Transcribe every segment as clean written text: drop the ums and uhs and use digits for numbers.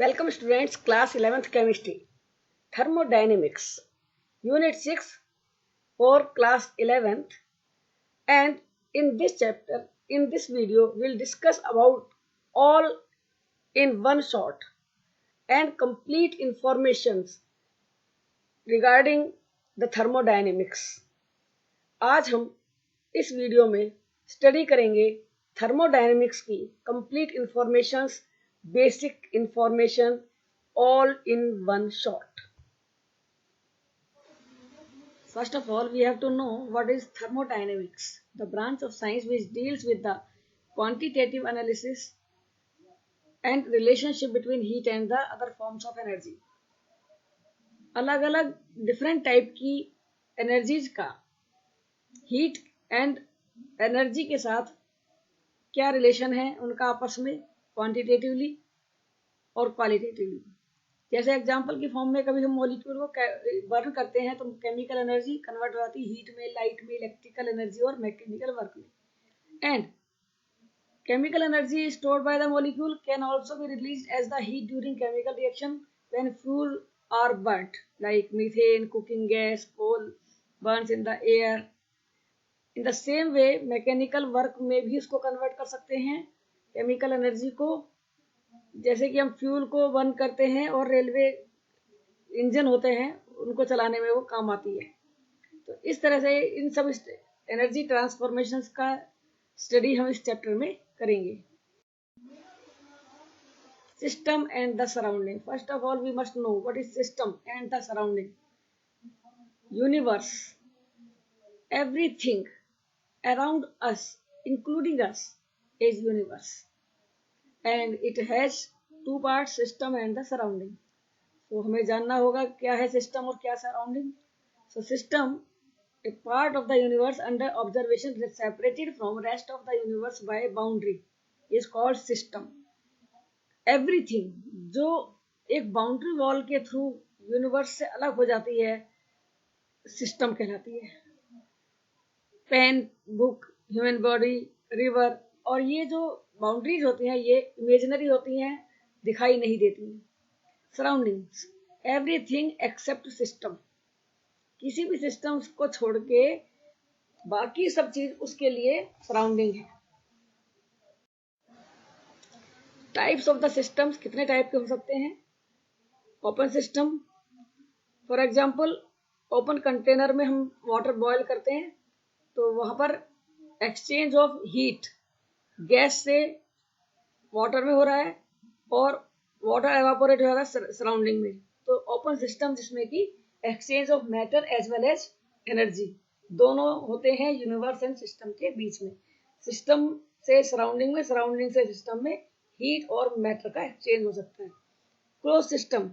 Welcome students, class 11th chemistry, thermodynamics, unit 6 for class 11th, and in this chapter, in this video, we'll discuss about all in one shot and complete informations regarding the thermodynamics. आज हम इस video में study करेंगे thermodynamics की complete informations, basic information, all in one shot. First of all, we have to know what is thermodynamics, the branch of science which deals with the quantitative analysis and relationship between heat and the other forms of energy. अलग अलग different type की energies का heat and energy के साथ क्या relation है उनका आपस में, क्वांटिटेटिवली और क्वालिटेटिवली. जैसे एग्जांपल की फॉर्म में कभी हम मॉलिक्यूल को बर्न करते हैं तो केमिकल एनर्जी कन्वर्ट हो जाती है हीट में, लाइट में, इलेक्ट्रिकल एनर्जी और मैकेनिकल वर्क में. And chemical energy stored by the molecule can also be released as the heat during chemical reaction when fuel are burnt, like methane, cooking gas, coal burns in the air. In the same way, mechanical work में भी इसको convert कर सकते हैं chemical energy को, जैसे कि हम फ्यूल को बर्न करते हैं और रेलवे इंजन होते हैं उनको चलाने में वो काम आती है. तो इस तरह से इन सब एनर्जी ट्रांसफॉर्मेशंस का स्टडी हम इस चैप्टर में करेंगे. System and the surrounding. First of all we must know what is system and the surrounding. Universe, everything around us including us is universe and it has two parts, system and the surrounding. तो हमें जानना होगा क्या है system और क्या surrounding. So system, a part of the universe under observation separated from rest of the universe by boundary is called system. everything जो एक बाउंड्री वॉल के थ्रू यूनिवर्स से अलग हो जाती है सिस्टम कहलाती है. Pen, book, human body, river, और ये जो बाउंड्रीज होती हैं ये इमेजिनरी होती हैं, दिखाई नहीं देती हैं. Surroundings, everything except system. किसी भी सिस्टम को छोड़ के बाकी सब चीज उसके लिए सराउंडिंग है. टाइप्स ऑफ द सिस्टम्स, कितने टाइप के हो सकते हैं. Open system, for example open container में हम वाटर बॉयल करते हैं तो वहां पर एक्सचेंज ऑफ हीट गैस से वाटर में हो रहा है और वाटर एवापोरेट हो रहा है सराउंडिंग में. तो ओपन सिस्टम जिसमें कि exchange of matter as well as energy दोनों होते हैं यूनिवर्स एंड सिस्टम के बीच में. सिस्टम से सराउंडिंग में, सराउंडिंग से सिस्टम में हीट और मैटर का एक्सचेंज हो सकता है. क्लोज सिस्टम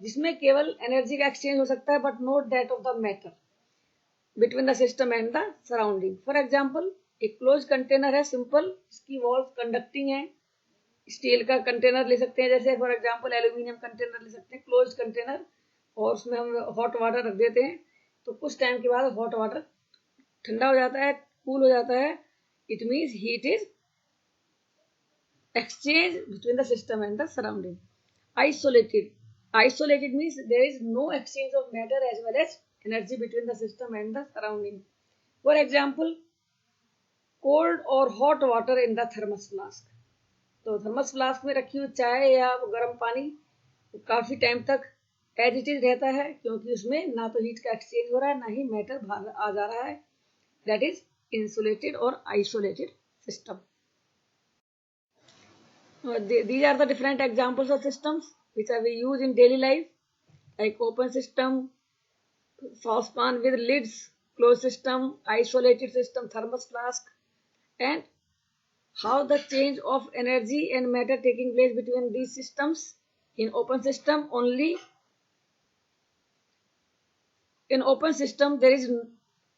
जिसमें केवल एनर्जी का एक्सचेंज हो सकता है but not that of the matter between the system and the surrounding. For example एक क्लोज कंटेनर है, सिंपल, इसकी वॉल कंडक्टिंग है. स्टील का कंटेनर ले सकते हैं, जैसे फॉर एग्जांपल एल्यूमिनियम कंटेनर ले सकते हैं, क्लोज कंटेनर, और उसमें हम हॉट वाटर रख देते हैं तो कुछ टाइम के बाद हॉट वाटर ठंडा हो जाता है, कूल हो जाता है. It means heat is exchange between the system and the surrounding. Isolated, isolated means there is no exchange of matter as well as energy between the system and the surrounding. For example, cold or hot water in the thermos flask. तो thermos flask में रखी हुई चाय या गर्म पानी काफी time तक एज इट इज रहता है क्योंकि उसमें ना तो हीट का एक्सचेंज हो रहा है ना ही मैटर बाहर आ जा रहा है. दैट इज इंसुलेटेड और isolated system. These are the different examples of systems which we use in daily life, like open system, saucepan with lids, closed system, isolated system, thermos flask, and how the change of energy and matter taking place between these systems. In open system only, in open system there is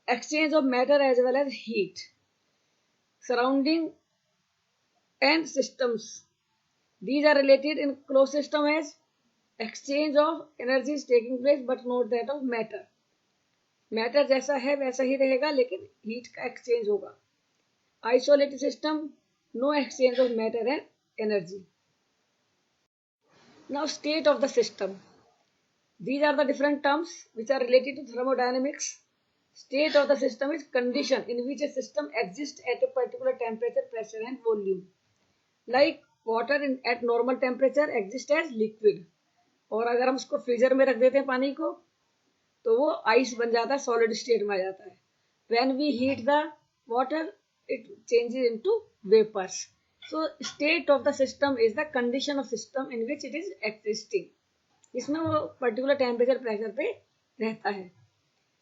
exchange of matter as well as heat. Surrounding and systems, these are related. In closed system as exchange of energy is taking place but not that of matter. Matter जैसा है वैसा ही रहेगा लेकिन heat का exchange होगा. Isolated system, no exchange of matter and energy. Now, state of the system. These are the different terms which are related to thermodynamics. State of the system is condition in which a system exists at a particular temperature, pressure and volume. Like water at normal temperature exists as liquid. और अगर हम उसको freezer में रख देते हैं पानी को तो वो आइस बन जाता है, सॉलिड स्टेट में आ जाता है. When we heat the water, it changes into vapors. So state of the system is the condition of system in which it is existing. इसमें वो पर्टिकुलर टेम्परेचर प्रेशर पे रहता है.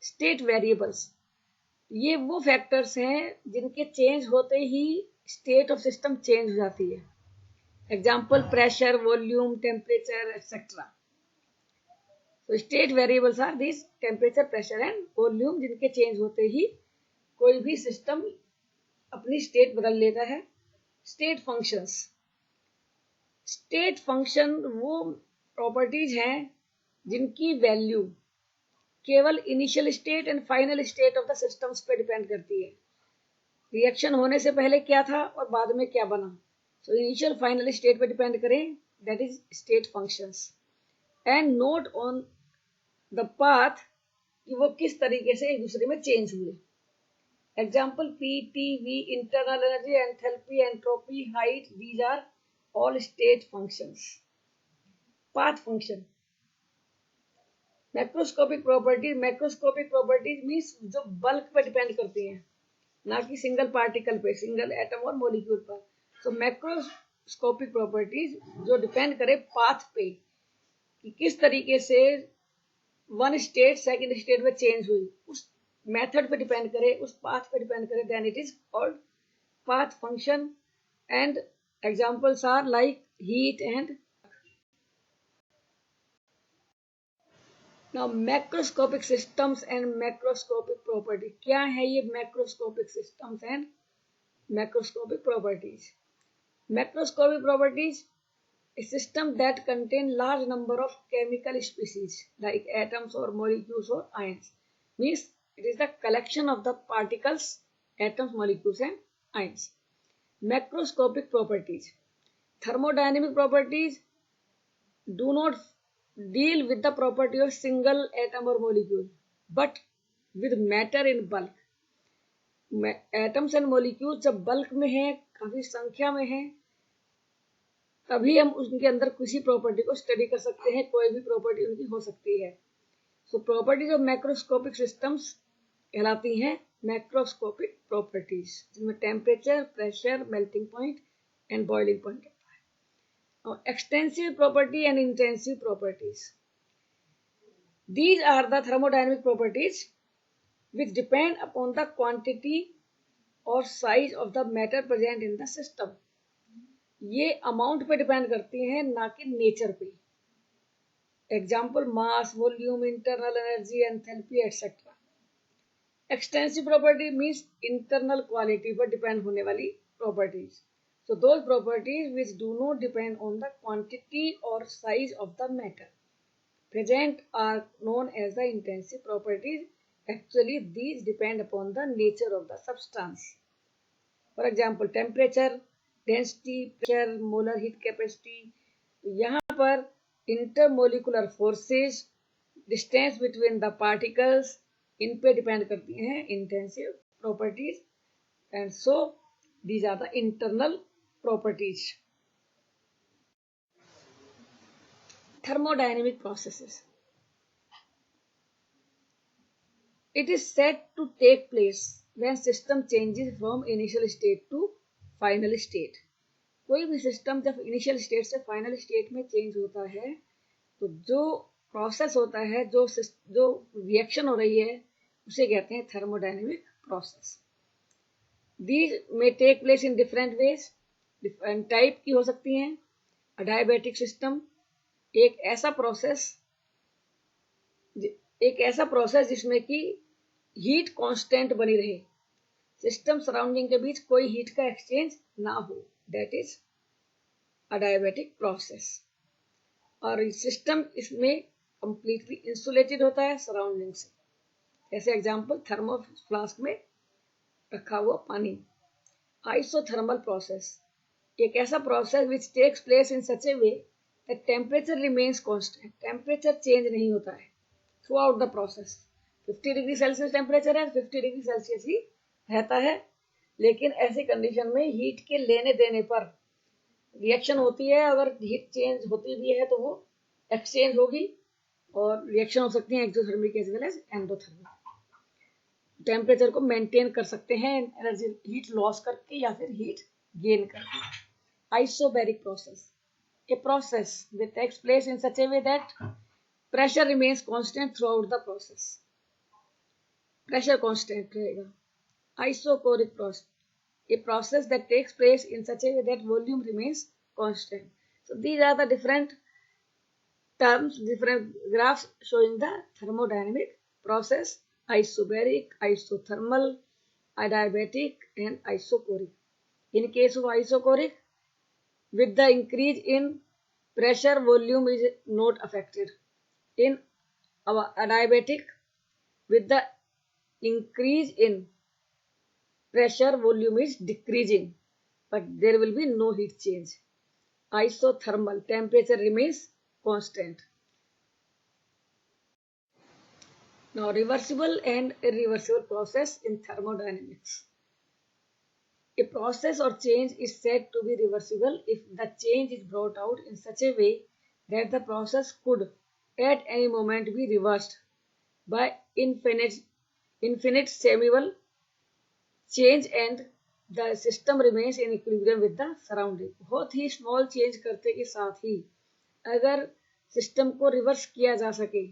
स्टेट वेरिएबल्स, ये वो फैक्टर्स हैं जिनके चेंज होते ही स्टेट ऑफ सिस्टम चेंज हो जाती है. Example pressure, volume, temperature etcetera. तो state variables are this temperature, pressure and volume, जिनके चेंज होते ही कोई भी सिस्टम अपनी स्टेट बदल लेता है. State functions. स्टेट फंक्शन वो प्रॉपर्टीज हैं जिनकी वैल्यू केवल initial state and final state of the systems पे डिपेंड करती है. रिएक्शन होने से पहले क्या था और बाद में क्या बना. सो इनिशियल फाइनल स्टेट पे डिपेंड करें, that is state functions. And note on the path कि वो किस तरीके से एक दूसरे में चेंज हुए. Example P, T, V, internal energy, enthalpy, entropy, height, these are all state functions. Path function. Macroscopic properties. Macroscopic properties means जो बल्क पे डिपेंड करती हैं, ना कि सिंगल पार्टिकल पे, सिंगल एटम और मॉलिक्यूल पर. तो मैक्रोस्कोपिक प्रॉपर्टीज जो डिपेंड करे पाथ पे कि किस तरीके से वन स्टेट सेकंड स्टेट में चेंज हुई, उस मेथड पे डिपेंड करे, उस पाथ पे डिपेंड करे, then it is called path function. And examples are like heat and. Now macroscopic systems and macroscopic property. क्या है ये macroscopic systems and macroscopic properties? Macroscopic properties, a system that contain large number of chemical species like atoms or molecules or ions. Means it is the collection of the particles, atoms, molecules and ions. Macroscopic properties. Thermodynamic properties do not deal with the property of single atom or molecule, but with matter in bulk. Atoms and molecules जब bulk में है, काफी संख्या में है, तभी हम उनके अंदर किसी प्रॉपर्टी को स्टडी कर सकते हैं. कोई भी प्रॉपर्टी उनकी हो सकती है. So properties of macroscopic systems कहलाती हैं मैक्रोस्कोपिक प्रॉपर्टीज, जिनमें temperature, pressure, melting point and boiling point होता है. और extensive property and intensive properties. These are the thermodynamic properties which depend upon the quantity और size of the matter present in the system. ये amount पे depend करती हैं, ना कि नेचर पे. Example mass, volume, internal energy, enthalpy etcetera. Extensive property means internal quality पर depend होने वाली properties. So those properties which do not depend on the quantity और size of the matter present are known as the intensive properties. Actually these depend upon the nature of the substance. For example temperature, density, pressure, molar heat capacity. यहाँ पर intermolecular forces, distance between the particles, इन पे depend करती हैं intensive properties. And so these are the internal properties. Thermodynamic processes. It is said to take place when system changes from initial state to final state. कोई भी system जब initial state से final state में change होता है तो जो process होता है, जो रिएक्शन हो रही है, उसे कहते हैं thermodynamic process. These may take place in different ways. Different type की हो सकती हैं. अडायबैटिक सिस्टम, एक ऐसा प्रोसेस जिसमें कि हीट कांस्टेंट बनी रहे, सिस्टम सराउंडिंग के बीच कोई हीट का एक्सचेंज ना हो, दैट इज अडायबैटिक प्रोसेस. और सिस्टम इसमें कंप्लीटली इंसुलेटेड होता है सराउंडिंग से. जैसे एग्जांपल थर्मो फ्लास्क में रखा हुआ पानी. आइसोथर्मल प्रोसेस, एक ऐसा process which takes place in such a way temperature remains constant, temperature change नहीं होता है throughout the process. 50 degree Celsius temperature है, 50 डिग्री सेल्सियस ही रहता है, लेकिन ऐसी कंडीशन में हीट के लेने देने पर रिएक्शन होती है। अगर हीट चेंज होती भी है तो वो एक्सचेंज होगी, और रिएक्शन हो सकती है exothermic as well as endothermic. Temperature को मेंटेन कर सकते हैं एनर्जी हीट लॉस करके या फिर हीट गेन करके। Isobaric process, a process that takes place in such a way that pressure remains constant throughout the process. Pressure constant रहेगा। Isochoric process, a process that takes place in such a way that volume remains constant. So these are the different terms, different graphs showing the thermodynamic process: isobaric, isothermal, adiabatic, and isochoric. In case of isochoric, with the increase in pressure, volume is not affected. In adiabatic, with the increase in pressure, volume is decreasing, but there will be no heat change. Isothermal, temperature remains constant. Now, reversible and irreversible process in thermodynamics. A process or change is said to be reversible if the change is brought out in such a way that the process could at any moment be reversed by infinitesimal change and the system remains in equilibrium with the surrounding. बहुत ही small change करते के साथ ही अगर system को reverse किया जा सके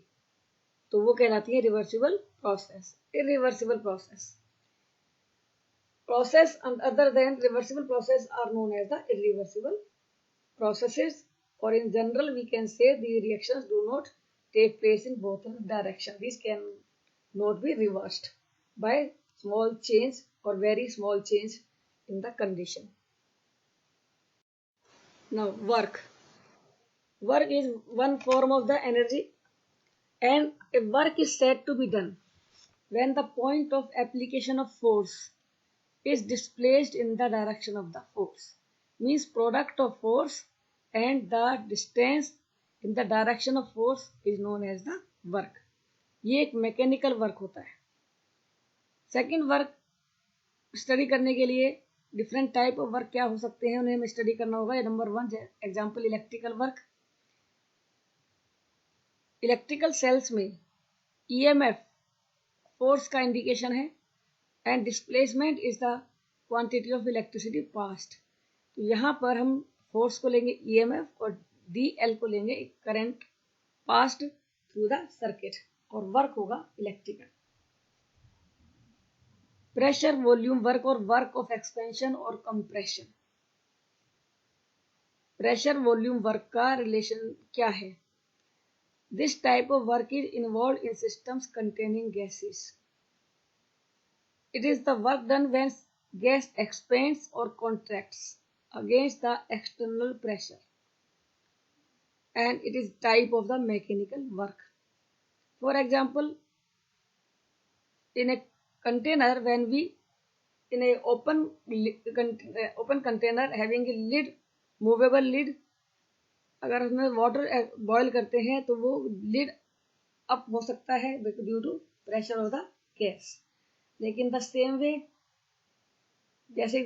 तो वो कहलाती है reversible process. Irreversible process, process other than reversible process are known as the irreversible processes, or in general we can say the reactions do not take place in both directions. These can not be reversed by small change or very small change in the condition. Now work. Work is one form of the energy, and a work is said to be done when the point of application of force is displaced in the direction of the force. Means product of force and the distance in the direction of force is known as the work. ये एक mechanical work होता है। Second work study करने के लिए different type of work क्या हो सकते हैं, उन्हें हमें स्टडी करना होगा। Number 1 example electrical work. Electrical cells में ईएमएफ फोर्स का इंडिकेशन है and displacement is the quantity of electricity passed. तो यहाँ पर हम फोर्स को लेंगे ईएमएफ और डीएल को लेंगे current past through the circuit, और वर्क होगा इलेक्ट्रिकल। प्रेशर वॉल्यूम वर्क और वर्क ऑफ एक्सपेंशन और कंप्रेशन। प्रेशर वॉल्यूम वर्क का रिलेशन क्या है? This type of work is involve in systems containing gases. It is the work done when gas expands or contracts against the external pressure, and it is type of the mechanical work. For example, in a container, when we in a open container having a lid, movable lid, अगर उसमें water boil करते हैं तो वो lid up हो सकता है due to pressure of the gas. लेकिन द सेम वे जैसे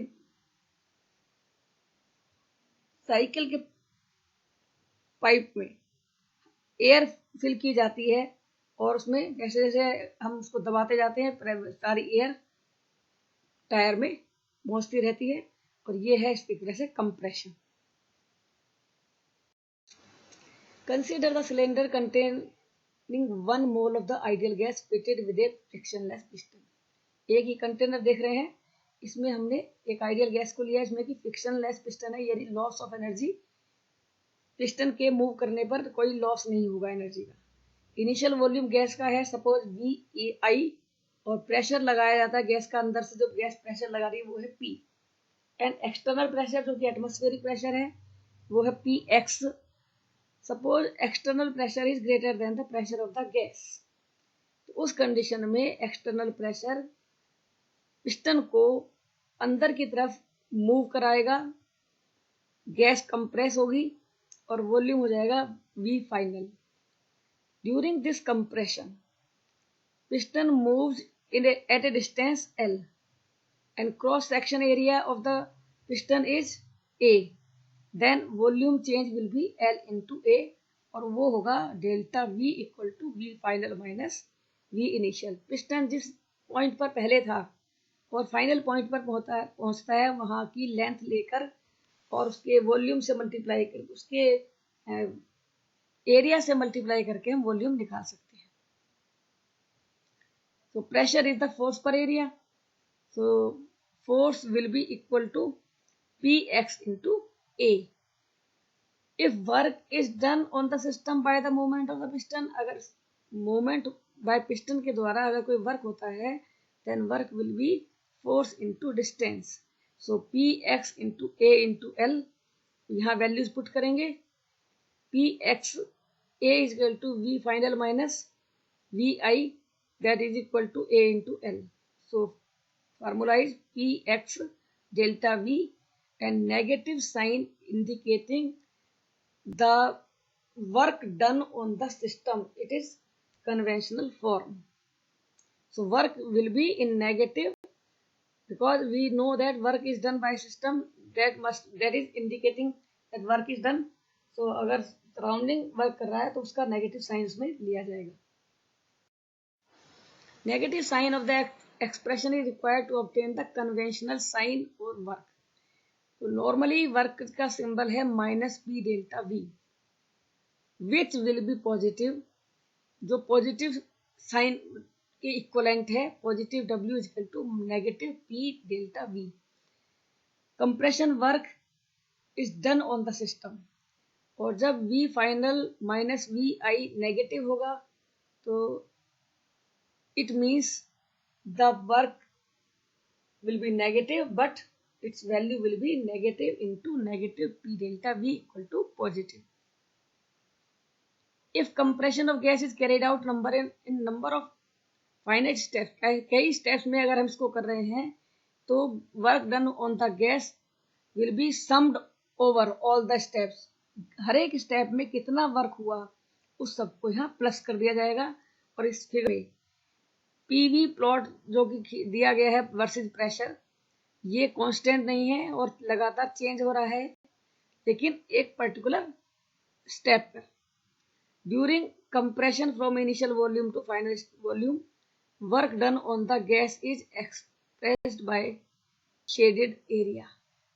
साइकिल के पाइप में एयर फिल की जाती है और उसमें जैसे जैसे हम उसको दबाते जाते हैं सारी एयर टायर में पहुंचती रहती है, और ये है इस तरह से compression. Consider the cylinder containing 1 mole of the ideal gas fitted with A frictionless piston. एक ही कंटेनर देख रहे हैं, इसमें हमने एक आइडियल गैस को लिया, इसमें कि फ्रिक्शनलेस पिस्टन है, यानी लॉस ऑफ एनर्जी, पिस्टन के मूव करने पर कोई लॉस नहीं होगा एनर्जी का। इनिशियल वॉल्यूम गैस का है सपोज VAI, और प्रेशर लगाया जाता है गैस का, अंदर से जो गैस प्रेशर लगा रही है वो है P, एंड एक्सटर्नल प्रेशर जो कि एटमॉस्फेरिक प्रेशर है वो है PX। Suppose external pressure is greater then the pressure of the gas, तो उस कंडीशन में एक्सटर्नल प्रेशर पिस्टन को अंदर की तरफ मूव कराएगा, गैस कंप्रेस होगी और वॉल्यूम हो जाएगा V final. During this compression, piston moves at a distance L and cross section area of the piston is A. Then volume change will be L into A और वो होगा delta V equal to V final minus V initial. Piston जिस point पर पहले था और final point पर पहुंचता है वहां की लेंथ लेकर और उसके वॉल्यूम से मल्टीप्लाई कर उसके एरिया से मल्टीप्लाई करके हम वॉल्यूम निकाल सकते हैं. So pressure is the force per area. So force will be equal to Px into A. If work is done on the system by the movement of the piston, अगर movement by piston के द्वारा अगर कोई work होता है, then work will be force into distance. So Px into A into L, यहाँ values put करेंगे. Px A is equal to V final minus Vi, that is equal to A into L. So formula is Px delta V and negative sign indicating the work done on the system. It is conventional form. So work will be in negative because we know that work is done by system, that is indicating that work is done. So अगर surrounding work कर रहा है तो उसका negative sign उसमें लिया जाएगा. Negative sign of the expression is required to obtain the conventional sign for work. तो नॉर्मली वर्क का सिंबल है minus P delta V, which will be positive, जो पॉजिटिव साइन के इक्वलेंट है. Positive W is equal to negative P delta V. Compression work is done on the system, और जब V final minus VI negative होगा तो it means the work will be negative but its value will be negative into negative P delta V equal to positive. If compression of gas is carried out in number of finite steps, कई steps में अगर हम इसको कर रहे हैं तो work done on the gas will be summed over all the steps. हर एक स्टेप में कितना वर्क हुआ उस सबको यहाँ प्लस कर दिया जाएगा. और इस फिगर में PV प्लॉट जो कि दिया गया है वर्सेज प्रेशर, ये कांस्टेंट नहीं है और लगातार चेंज हो रहा है, लेकिन एक पर्टिकुलर स्टेप पर. During compression from initial volume to final volume, work done on the gas is expressed by shaded area.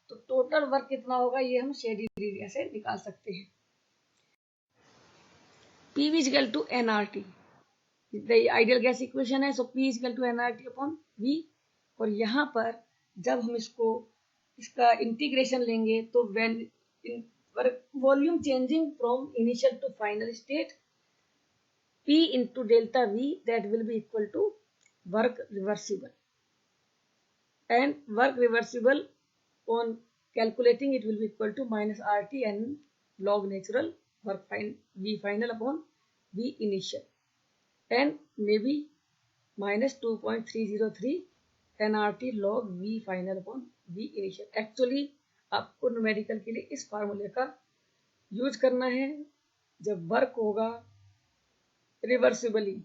तो टोटल वर्क कितना होगा ये हम शेडेड एरिया से निकाल सकते हैं. PV is equal to nRT, the ideal gas equation है. सो P is equal to nRT upon V. और यहाँ पर जब हम इसका इंटीग्रेशन लेंगे तो volume changing from initial to final state, P into delta V, that will be equal to work reversible. And work reversible on calculating it will be equal to minus RT and log natural work V final upon V initial, and maybe minus 2.303 nRT log V final upon V initial. Actually आपको numerical के लिए इस फार्मूले का use करना है जब work होगा reversibly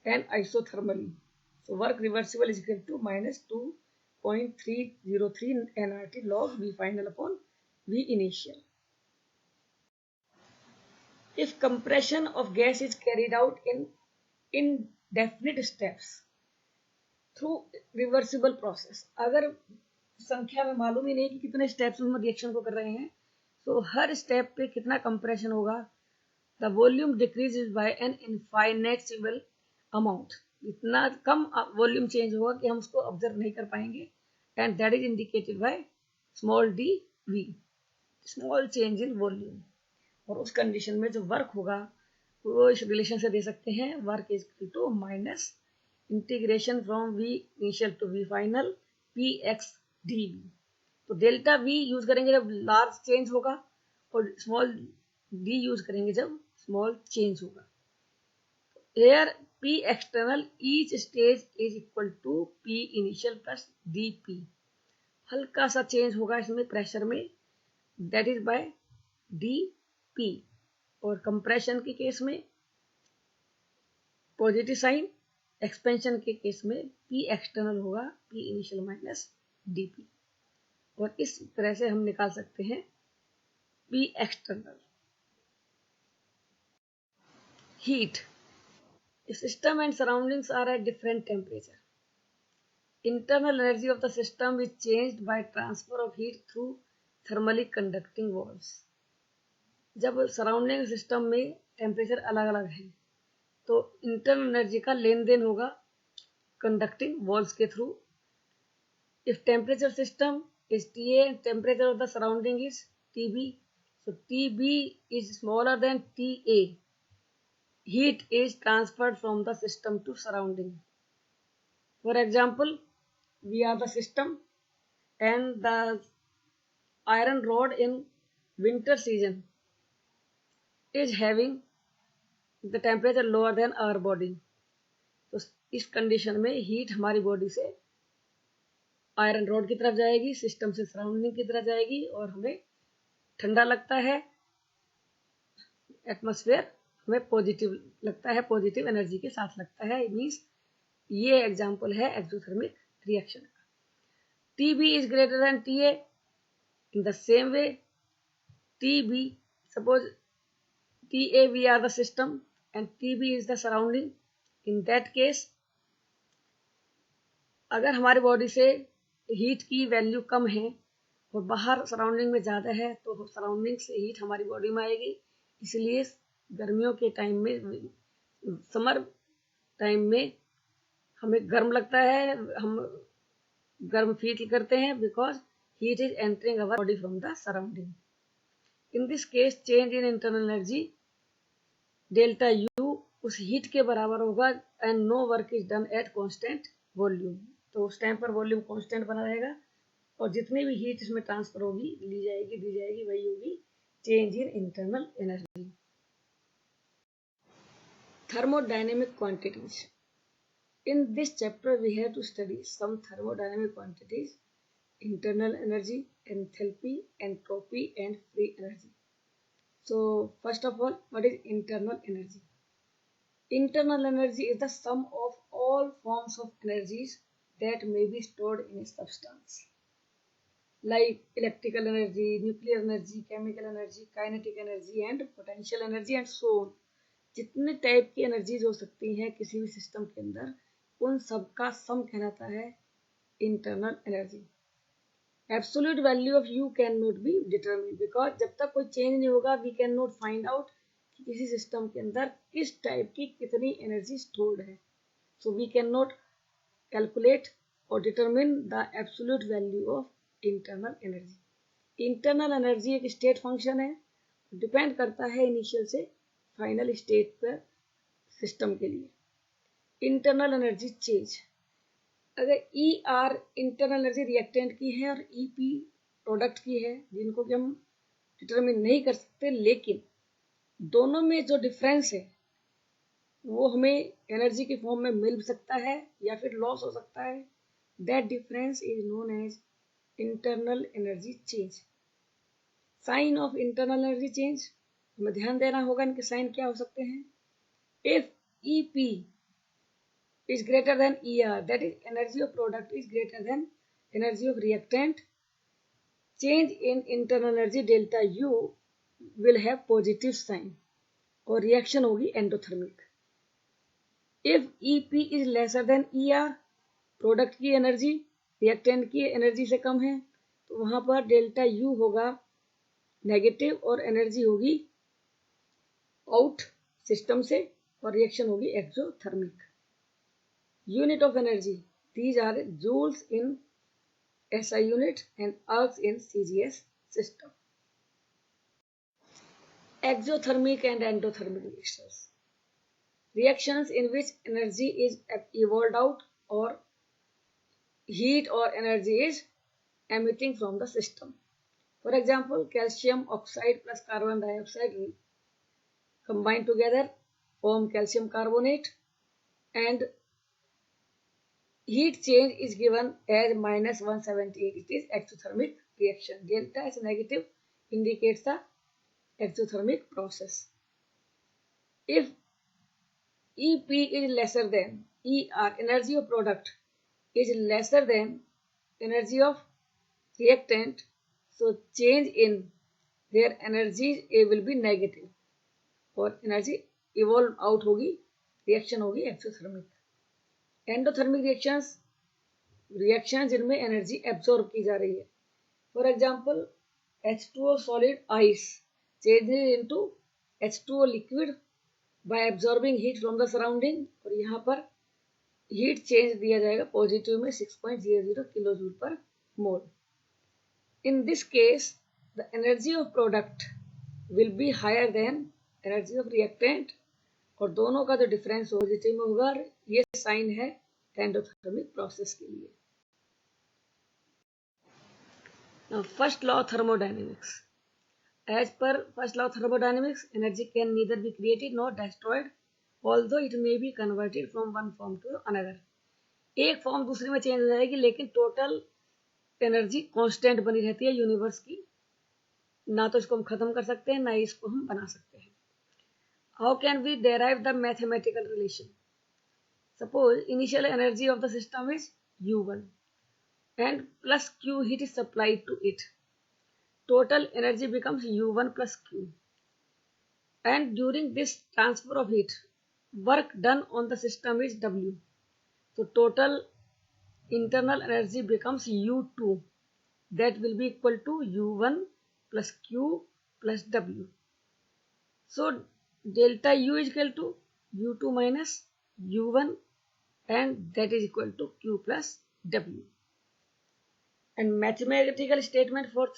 and isothermally. So work reversible is equal to minus 2.303 nRT log V final upon V initial. If compression of gas is carried out in indefinite steps through reversible process, अगर संख्या में मालूम ही नहीं कि कितने steps में reaction को कर रहे हैं, तो हर स्टेप पे कितना कंप्रेशन होगा, the volume decreases by an infinitesimal amount. इतना कम वॉल्यूम चेंज होगा कि हम उसको ऑब्जर्व नहीं कर पाएंगे, and that is indicated by small D V, small change in volume. और उस कंडीशन में जो वर्क होगा वो इस रिलेशन से दे सकते हैं, work is equal to minus integration from V initial to V final Px dV. तो डेल्टा V यूज करेंगे जब लार्ज चेंज होगा और स्मॉल d यूज करेंगे जब स्मॉल चेंज होगा. Here P external each stage is equal to P initial plus dP. हल्का सा चेंज होगा इसमें प्रेशर में, that is by d P, और कंप्रेशन के केस में पॉजिटिव साइन, एक्सपेंशन के केस में P एक्सटर्नल होगा P इनिशियल माइनस dP, और इस तरह से हम निकाल सकते हैं P external. Heat, system and surroundings are at different temperature. Internal energy of the system is changed by transfer of heat through thermally conducting walls. जब सराउंडिंग सिस्टम में टेम्परेचर अलग अलग है तो इंटरनल एनर्जी का लेन देन होगा conducting walls के through. If temperature system is TA and temperature of the surrounding is TB, so TB is smaller than TA, heat is transferred from the system to surrounding. For example, we are the system and the iron rod in winter season is having the temperature lower than our body. तो इस condition में heat हमारी body से iron rod की तरफ जाएगी, system से surrounding की तरफ जाएगी और हमें ठंडा लगता है, एटमॉस्फेयर हमें पॉजिटिव लगता है, पॉजिटिव एनर्जी के साथ लगता है. मीन्स ये एग्जांपल है एक्सोथर्मिक रिएक्शन का. TB is greater then TA. In the same way TB, suppose TA we are the system and TB is the surrounding. In that case, अगर हमारी बॉडी से हीट की वैल्यू कम है और बाहर सराउंडिंग में ज़्यादा है तो सराउंडिंग से हीट हमारी बॉडी में आएगी. इसलिए गर्मियों के टाइम में, समर टाइम में हमें गर्म लगता है, हम गर्म फील करते हैं because heat is entering our body from the surrounding. In this case change in internal energy delta U उस हीट के बराबर होगा and no work is done at constant volume. तो उस टाइम पर वॉल्यूम कांस्टेंट बना रहेगा और जितनी भी हीट इसमें ट्रांसफर होगी, ली जाएगी, दी जाएगी, वही होगी change in internal energy. Thermodynamic quantities. In this chapter we have to study some thermodynamic quantities, internal energy, enthalpy, entropy and free energy. So first of all, what is internal energy? Internal energy is the sum of all forms of energies that may be stored in a substance, like electrical energy, nuclear energy, chemical energy, kinetic energy and potential energy and so on. जितने type की energies हो सकती हैं किसी भी system के अंदर, उन सब का सम कहलाता है internal energy. Absolute value of U can not be determined because जब तक कोई चेंज नहीं होगा we can not find out कि किसी सिस्टम के अंदर किस टाइप की कितनी एनर्जी स्टोर्ड है. So we can not calculate or determine the absolute value of internal energy. Internal energy एक स्टेट फंक्शन है, डिपेंड करता है इनिशियल से फाइनल स्टेट पर सिस्टम के लिए. इंटरनल एनर्जी चेंज, अगर ER इंटरनल एनर्जी रिएक्टेंट की है और EP प्रोडक्ट की है, जिनको कि हम डिटरमिन नहीं कर सकते, लेकिन दोनों में जो डिफरेंस है वो हमें एनर्जी के फॉर्म में मिल सकता है या फिर लॉस हो सकता है. That difference is known as internal energy change. Sign of internal energy change, हमें ध्यान देना होगा इनके साइन क्या हो सकते हैं. If EP is greater than ER, that is energy of product is greater than energy of reactant, change in internal energy delta U will have positive sign और रिएक्शन होगी endothermic. If EP is lesser than ER, product की energy reactant की energy से कम है, तो वहां पर डेल्टा U होगा नेगेटिव और एनर्जी होगी आउट सिस्टम से और रिएक्शन होगी exothermic. Unit of energy, these are joules in SI unit and ergs in CGS system. Exothermic and endothermic reactions, reactions in which energy is evolved out or heat or energy is emitting from the system. For example, calcium oxide plus carbon dioxide combine together form calcium carbonate and heat change is given as -178. It is exothermic reaction. Delta is negative, indicates the exothermic process. If EP is lesser than ER, energy of product, is lesser than energy of reactant, so change in their energy will be negative और energy evolve out होगी, reaction होगी exothermic. Endothermic reaction जिनमें energy absorb की जा रही है. For example H2O solid ice changes into H2O liquid bye absorbing heat from the surrounding, और यहाँ पर हीट चेंज दिया जाएगा पॉजिटिव में 6.00 kilo joule per mole. In this case the energy of product will be higher than energy of reactant, और दोनों का जो डिफरेंस पॉजिटिव में होगा. ये साइन है एंडोथर्मिक प्रोसेस के लिए. First law of thermodynamics. As per first law of thermodynamics, energy can neither be created nor destroyed although it may be converted from one form to another. एक form दूसरे में change हो जाएगी, लेकिन total energy constant बनी रहती है universe की. ना तो इसको हम खत्म कर सकते हैं, ना ही इसको हम बना सकते हैं. How can we derive the mathematical relation? Suppose initial energy of the system is U1 and plus Q heat is supplied to it. Total energy becomes U1 plus Q. And during this transfer of heat, work done on the system is W. So total internal energy becomes U2. That will be equal to U1 plus Q plus W. So delta U is equal to U2 minus U1, and that is equal to Q plus W. And mathematical statement for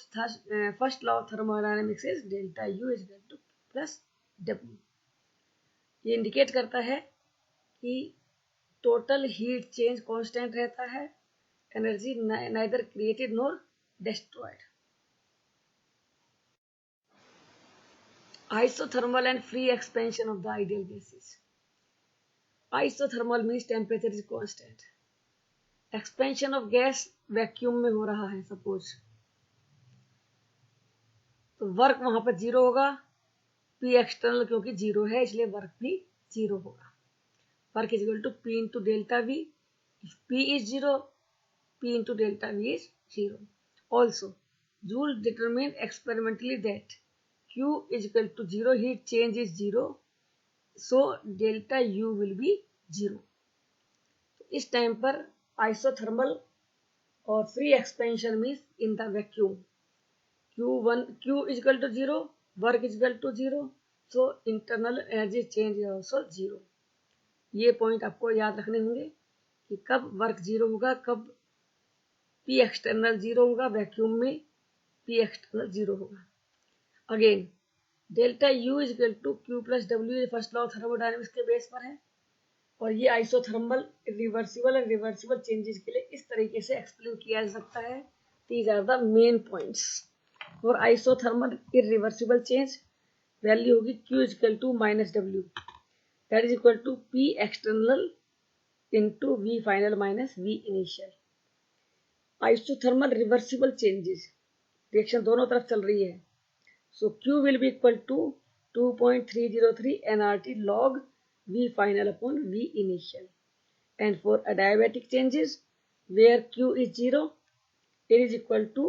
first law of thermodynamics is delta U is equal to Q plus W. ये indicate करता है कि total heat change constant रहता है, energy neither created nor destroyed. Isothermal and free expansion of the ideal gases. Isothermal means temperature is constant. Expansion of gas vacuum में हो रहा है सपोज, तो वर्क वहां पर जीरो होगा. P एक्सटर्नल क्योंकि जीरो है इसलिए वर्क भी जीरो होगा. Work is equal to P into delta V. If P is zero, P into delta V is zero. Also, Joule determined experimentally that Q is equal to 0, heat change is 0, so delta U will be 0. इस time पर isothermal और free expansion means in the vacuum. Q is equal to 0, work is equal to 0, so internal energy change is also 0. ये point आपको याद रखने होंगे कि कब वर्क जीरो होगा, कब P एक्सटर्नल जीरो होगा, वैक्यूम में P एक्सटर्नल जीरो होगा. Again delta U is equal to Q plus W first law of thermodynamics के बेस पर है, और ये isothermal reversible and reversible changes के लिए इस तरीके से एक्सप्लेन किया जा सकता है. These are the main points. For isothermal irreversible change value होगी Q is equal to minus W, that is equal to P external into V final minus V initial. Isothermal reversible changes reaction दोनों तरफ चल रही है, so Q will be equal to 2.303 nRT log V final upon V initial. And for adiabatic changes where Q is 0, it is equal to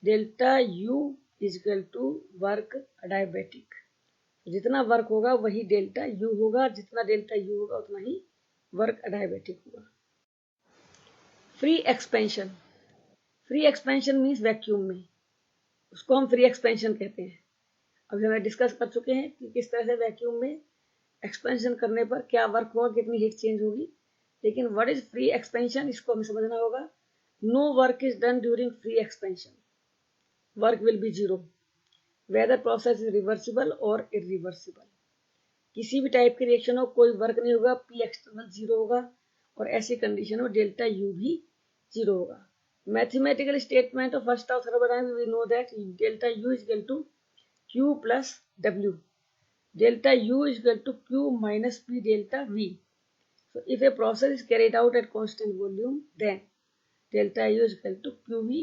delta U is equal to work adiabatic. जितना work होगा वही delta U होगा, जितना delta U होगा उतना ही work adiabatic होगा. Free expansion. Free expansion means vacuum में, उसको हम फ्री एक्सपेंशन कहते हैं. अभी हमें डिस्कस कर चुके हैं कि किस तरह से वैक्यूम में एक्सपेंशन करने पर क्या वर्क होगा, कितनी हीट चेंज होगी. लेकिन व्हाट इज फ्री एक्सपेंशन, इसको हमें समझना होगा. No work is done during free expansion. Work will be zero whether process is reversible और इरिवर्सिबल. किसी भी टाइप की रिएक्शन हो, कोई वर्क नहीं होगा, P एक्सटर्नल जीरो होगा, और ऐसी कंडीशन में डेल्टा U भी जीरो होगा. Mathematical statement of first of thermodynamics we know that delta U is equal to Q plus W. Delta U is equal to Q minus P delta V. So if a process is carried out at constant volume, then delta U is equal to QV,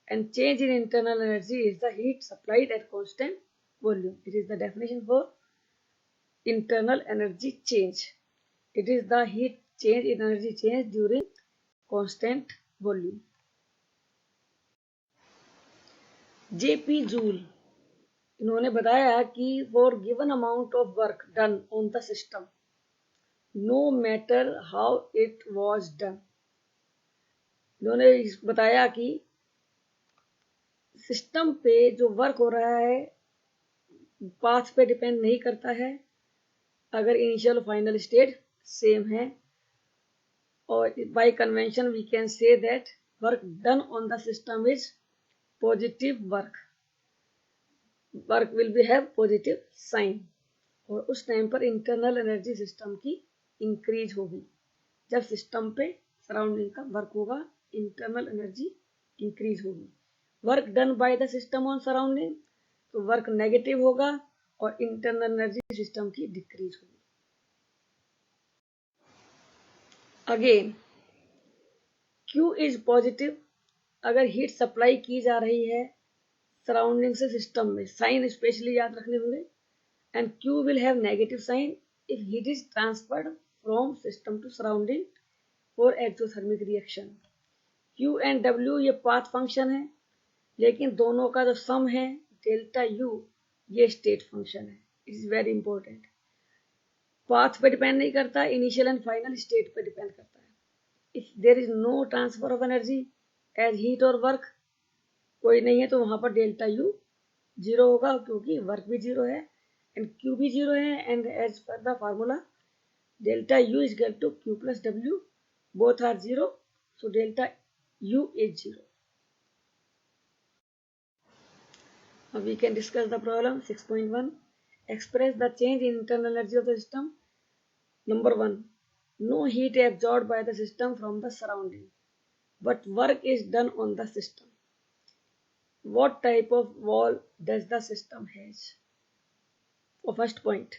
and change in internal energy is the heat supplied at constant volume. It is the definition for internal energy change. It is the heat change in energy change during constant volume. J.P. Joule, इन्होंने बताया कि for given amount of work done on the system, no matter how it was done, इन्होंने बताया कि system पे जो work हो रहा है पाथ पे डिपेंड नहीं करता है अगर इनिशियल और फाइनल स्टेट सेम है, और by convention we can say that work done on the system is positive work, work will be have positive sign, और उस टाइम पर इंटरनल एनर्जी सिस्टम की इंक्रीज होगी। जब सिस्टम पे सराउंडिंग का वर्क होगा इंटरनल एनर्जी इंक्रीज होगी। Work done by the system on surrounding, तो वर्क नेगेटिव होगा और इंटरनल एनर्जी सिस्टम की डिक्रीज होगी। अगेन Q इज पॉजिटिव, अगर हीट सप्लाई की जा रही है सराउंडिंग से सिस्टम में, साइन स्पेशली याद रखने होंगे, and Q will have negative sign if heat is transferred from system to surrounding for exothermic reaction. Q and W ये पाथ फंक्शन है, लेकिन दोनों का जो सम है डेल्टा U ये स्टेट फंक्शन है। It is very important. Path पे डिपेंड नहीं करता, इनिशियल एंड फाइनल स्टेट पे डिपेंड करता है। If there is no transfer of energy as heat और वर्क, कोई नहीं है, तो वहां पर डेल्टा U जीरो होगा क्योंकि वर्क भी जीरो है एंड Q भी जीरो है, and as per the formula delta U is equal to Q plus W, both are zero, so delta U is zero. Now we can discuss the problem 6.1. Express the change in internal energy of the system. Number 1. No heat absorbed by the system from the surrounding, but work is done on the system. What type of wall does the system has? For first point,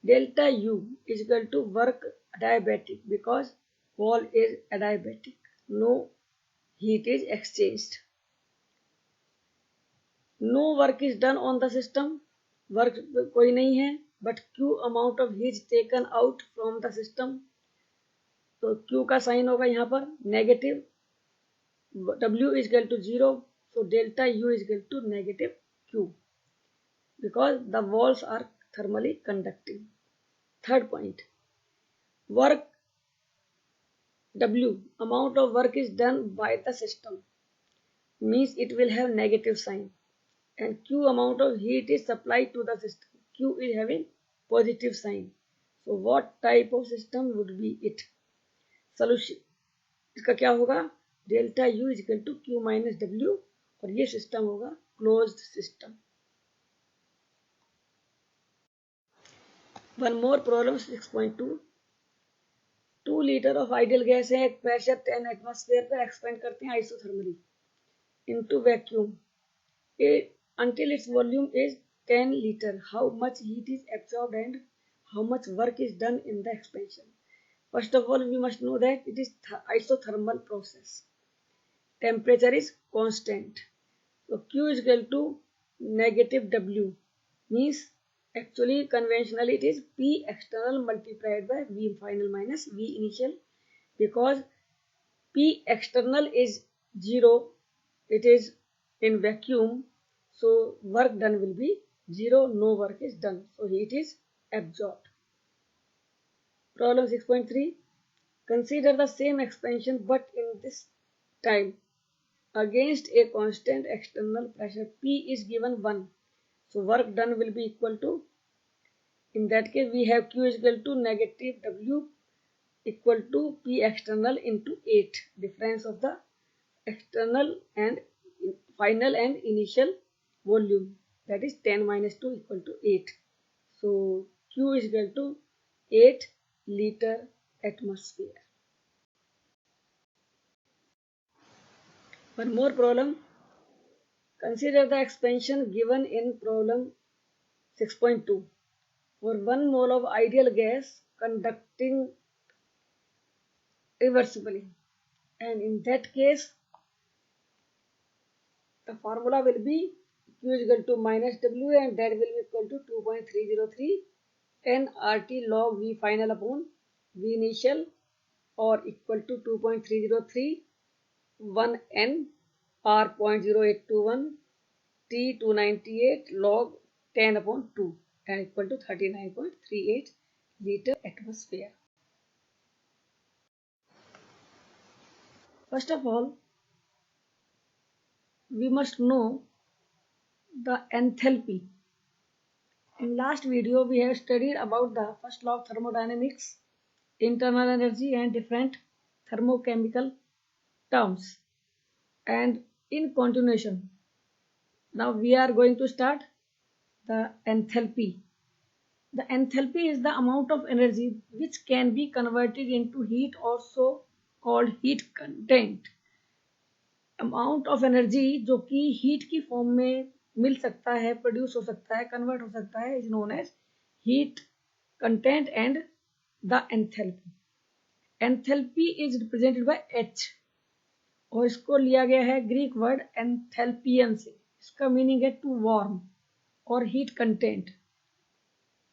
delta U is equal to work adiabatic because wall is adiabatic. No heat is exchanged. No work is done on the system, work कोई नहीं है, but Q amount of heat taken out from the system, तो Q का sign होगा यहाँ पर negative, W is equal to zero, so delta U is equal to negative Q because the walls are thermally conducting. Third point, work W amount of work is done by the system means it will have negative sign, and Q amount of heat is supplied to the system. Q is having positive sign. So what type of system would be it? Solution इसका क्या होगा? Delta U is equal to Q minus W, और ये system होगा closed system. One more problem 6.2. 2 litre of ideal gas है, एक pressure 10 atmosphere पर expand करते हैं isothermally into vacuum until its volume is 10 liter. How much heat is absorbed and how much work is done in the expansion? First of all, we must know that it is isothermal process. Temperature is constant. So Q is equal to negative W, means actually conventionally it is P external multiplied by V final minus V initial, because P external is 0, it is in vacuum, so work done will be 0, no work is done, so heat is absorbed. Problem 6.3. Consider the same expansion but in this time against a constant external pressure. P is given 1, so work done will be equal to, in that case we have Q is equal to negative W equal to P external into 8, difference of the external and final and initial volume, that is 10 minus 2 equal to 8. So Q is equal to 8 liter atmosphere. One more problem. Consider the expansion given in problem 6.2. For 1 mole of ideal gas conducting reversibly, and in that case the formula will be Q is equal to minus W, and that will be equal to 2.303 n RT log V final upon V initial, or equal to 2.303 1 n R 0.0821 T 298 log 10 upon 2, and equal to 39.38 liter atmosphere. First of all, we must know the enthalpy. In last video, we have studied about the first law of thermodynamics, internal energy, and different thermochemical terms. And in continuation, now we are going to start the enthalpy. The enthalpy is the amount of energy which can be converted into heat, also called heat content. Amount of energy जो कि heat की form में मिल सकता है, produce हो सकता है, convert हो सकता है, is known as heat content and the enthalpy. Enthalpy is represented by H, और इसको लिया गया है ग्रीक वर्ड एंथैल्पियन से. इसका मीनिंग है टू वार्म और हीट कंटेंट,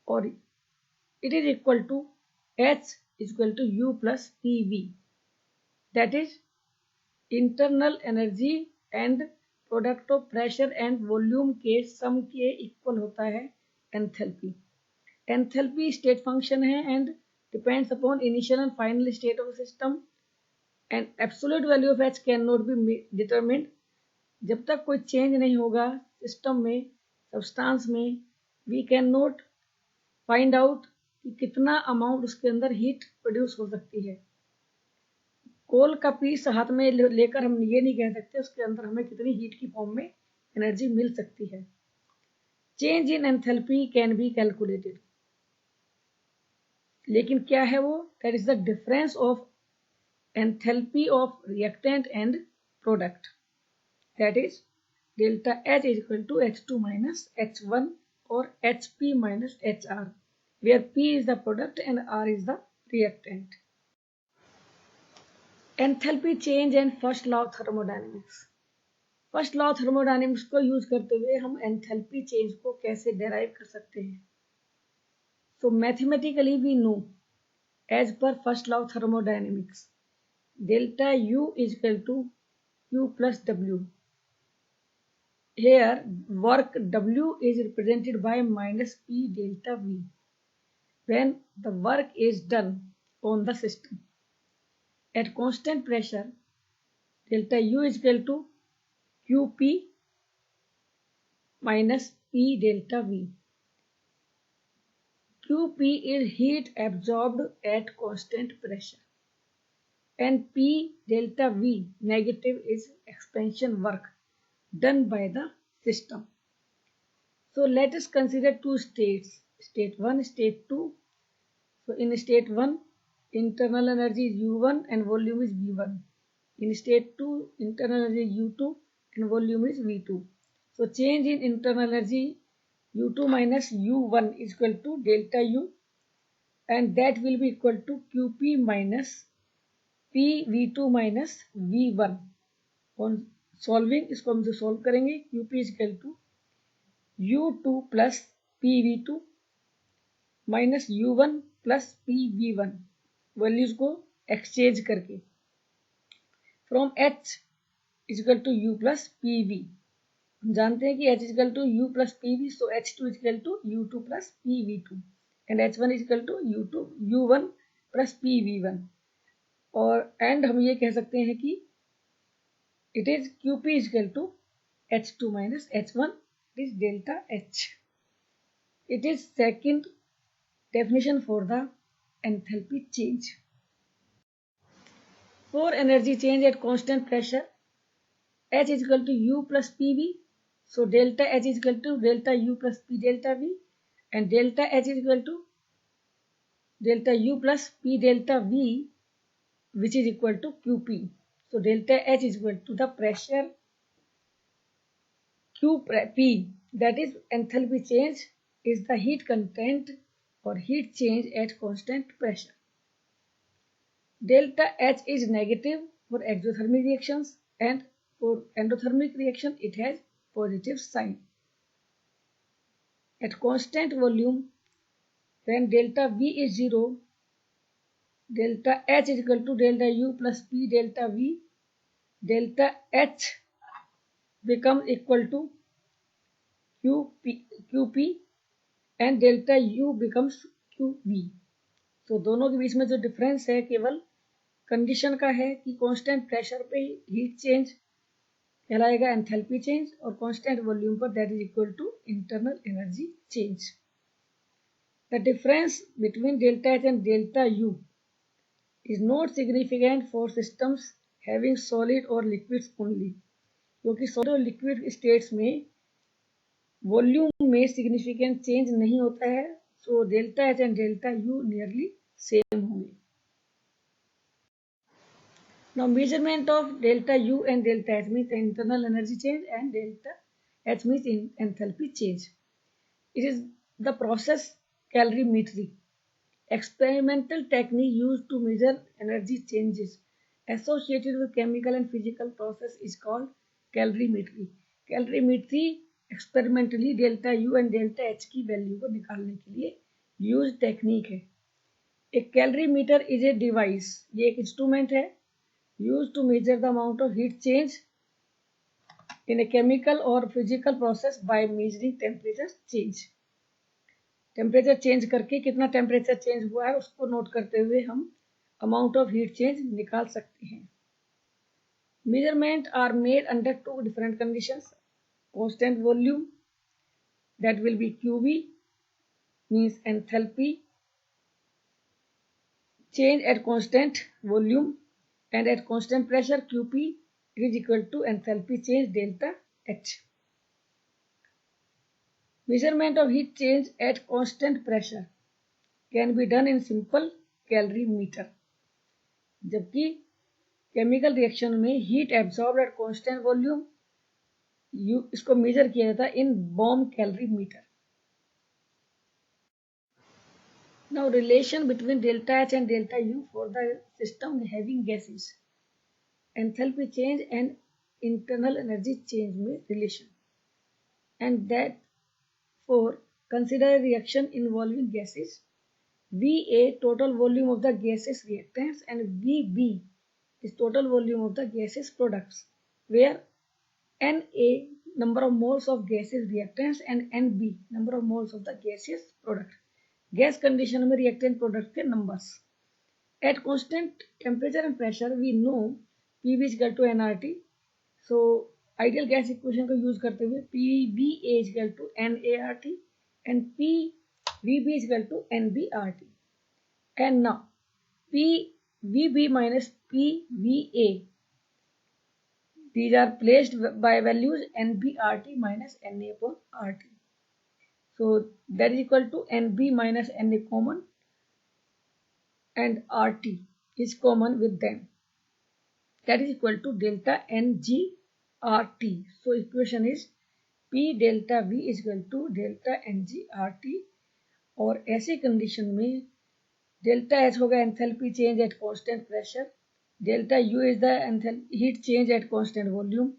और it is equal to H is equal to U plus P V, that is internal energy and product of pressure and volume के सम के इक्वल होता है enthalpy. Enthalpy state function है and depends upon initial and final state of system, and absolute value of H can not be determined. जब तक कोई change नहीं होगा सिस्टम में, सब्सटेंस में, we can not find out कि कितना अमाउंट उसके अंदर हीट प्रोड्यूस हो सकती है. कोल का पीस हाथ में लेकर हम ये नहीं कह सकते उसके अंदर हमें कितनी हीट की फॉर्म में एनर्जी मिल सकती है. Change in enthalpy can be calculated, लेकिन क्या है वो? That is the difference of enthalpy of reactant and product, that is delta H is equal to H2 minus H1 और HP minus HR, where P is the product and R is the reactant. Enthalpy change and first law of thermodynamics. First law of thermodynamics को use करते हुए हम enthalpy change को कैसे derive कर सकते हैं? So mathematically we know as per first law of thermodynamics, delta U is equal to Q plus W. Here work W is represented by minus P delta V when the work is done on the system. At constant pressure, delta U is equal to QP minus P delta V. QP is heat absorbed at constant pressure, and P delta V negative is expansion work done by the system. So let us consider two states, state 1, state 2. So in state 1, internal energy is U1 and volume is V1. In state 2, internal energy is U2 and volume is V2. So change in internal energy U2 minus U1 is equal to delta U, and that will be equal to QP minus PV2 minus V1. On solving, इसको हम जो solve करेंगे, QP is equal to U2 plus PV2 minus U1 plus PV1, values को exchange करके, from H is equal to U plus PV. हम जानते हैं कि H is equal to U plus PV, so H2 is equal to U2 plus PV2 and H1 is equal to U1 plus PV1. और and हम ये कह सकते हैं कि it is QP is equal to H2 minus H1, it is delta H. It is second definition for the enthalpy change. For energy change at constant pressure, H is equal to U plus PV. So delta H is equal to delta U plus P delta V, and delta H is equal to delta U plus P delta V, which is equal to QP. So delta H is equal to the pressure QP, that is enthalpy change is the heat content or heat change at constant pressure. Delta H is negative for exothermic reactions, and for endothermic reaction it has positive sign. at constant volume, when delta V is 0, delta H is equal to delta U plus P delta V, delta H becomes equal to QP and delta U becomes QV. तो दोनों के बीच में जो difference है केवल condition का है कि कांस्टेंट प्रेशर पे हीट चेंज कहलाएगा एंथैल्पी चेंज और कांस्टेंट वॉल्यूम पर that is equal to internal energy change. The difference between delta H and delta U is not significant for systems having solid or liquids only, क्योंकि solid और liquid states में volume में significant change नहीं होता है. सो delta H and delta you nearly same होंगे. Now measurement of delta U and delta H means internal energy change and delta H means enthalpy change. It is the process calorimetry, experimental technique used to measure energy changes associated with chemical and physical process is called calorimetry. Calorimetry experimentally delta U and delta H की value को निकालने के लिए use technique है. एक calorimeter is a device, ये एक instrument है used to measure the amount of heat change in a chemical or physical process by measuring temperature change. Temperature change करके कितना टेम्परेचर चेंज हुआ है उसको नोट करते हुए हम अमाउंट ऑफ हीट चेंज निकाल सकते हैं. Measurement are made under two different conditions. Constant volume that will be QV means enthalpy change at constant volume and at constant pressure QP is equal to enthalpy change delta H. Measurement of heat change at constant pressure can be done in simple calorimeter. जबकि chemical reaction में heat absorbed at constant volume इसको measure किया जाता है in bomb calorimeter. Now relation between delta H and delta U for the system having gases, enthalpy change and internal energy change में relation, and that for consider a reaction involving gases. VA total volume of the gases reactants and VB is total volume of the gases products, where NA number of moles of gases reactants and NB number of moles of the gaseous product. Gas condition में reactant product के numbers. At constant temperature and pressure we know PV is equal to NRT. So ideal gas equation को use करते हुए PVA is equal to NART and PVB is equal to NBRT. And now PVB minus PVA these are placed by values NBRT minus NA upon RT. So that is equal to NB minus NA common and RT is common with them. That is equal to delta NG RT. So equation is P delta V is equal to delta NG RT. और ऐसे condition में delta H होगा enthalpy change at constant pressure, delta U is the heat change at constant volume,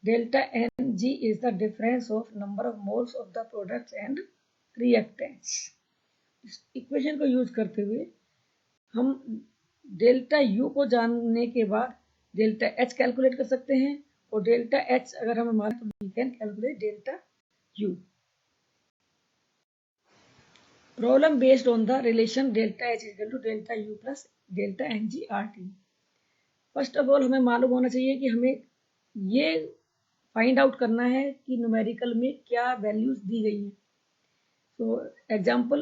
delta Ng is the difference of number of moles of the products and reactants. इस equation को use करते हुए हम delta U को जानने के बाद delta H calculate कर सकते हैं और डेल्टा H अगर हमें मालूम तो we can calculate delta U. Problem based on the relation delta H equal to delta U plus delta Ng RT. First of all हमें मालूम होना चाहिए कि हमें ये फाइंड आउट करना है कि न्यूमेरिकल में क्या वैल्यूज दी गई हैं. So example,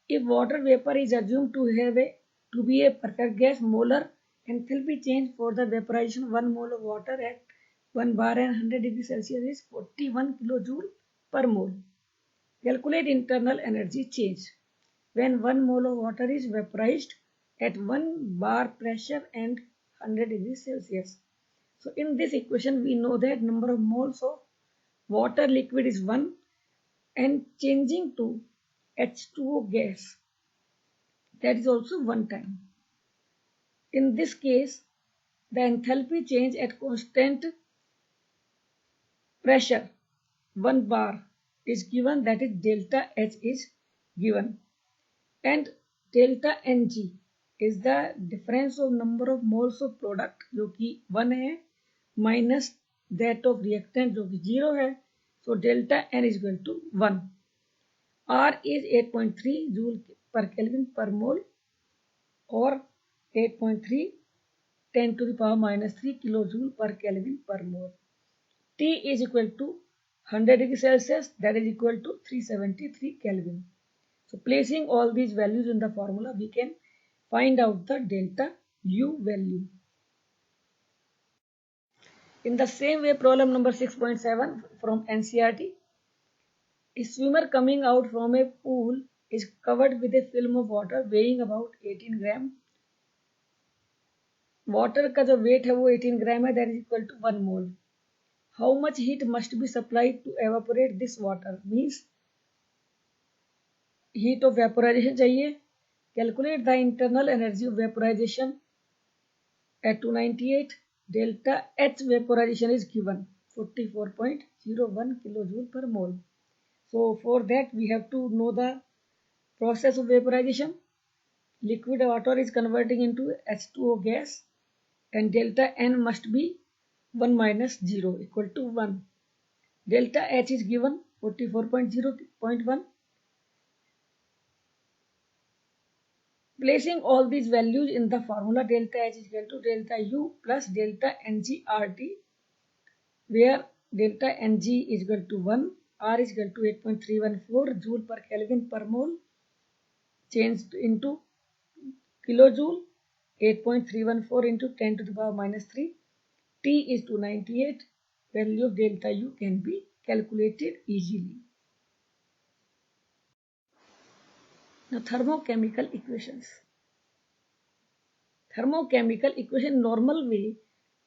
if water vapour is assumed to be a perfect gas, molar enthalpy change for the vaporisation 1 mole of water at 1 bar and 100 degree Celsius is 41 kilo joule per mole. Calculate internal energy change when 1 mole of water is vaporised at 1 bar pressure and 100 degree Celsius. So in this equation we know that number of moles of water liquid is 1 and changing to H2O gas, that is also 1 time. In this case the enthalpy change at constant pressure 1 bar is given, that is delta H is given, and delta Ng is the difference of number of moles of product जो कि 1 है minus that of reactant जो कि 0 है. So delta N is equal to 1. R is 8.3 joule per Kelvin per mole or 8.3 10 to the power minus 3 kilojoule per Kelvin per mole. T is equal to 100 degrees Celsius, that is equal to 373 Kelvin. So placing all these values in the formula, we can find out the delta U value. In the same way, problem number 6.7 from NCERT. A swimmer coming out from a pool is covered with a film of water weighing about 18 gram. Water का जो weight है वो 18 gram है, that is equal to 1 mole. How much heat must be supplied to evaporate this water, means heat of vaporisation चाहिए. Calculate the internal energy of vaporisation at 298. Delta H vaporisation is given 44.01 kilojoule per mole. So for that we have to know the process of vaporization. Liquid water is converting into H2O gas and delta N must be 1 minus 0 equal to 1. Delta H is given 44.0.1. Placing all these values in the formula, delta H is equal to delta U plus delta NgRT, where delta Ng is equal to 1, R is equal to 8.314 joule per Kelvin per mole, changed into kilojoule, 8.314 into 10 to the power minus 3. T is 298. Value of delta U can be calculated easily. Now thermochemical equations. Thermochemical equation normal way,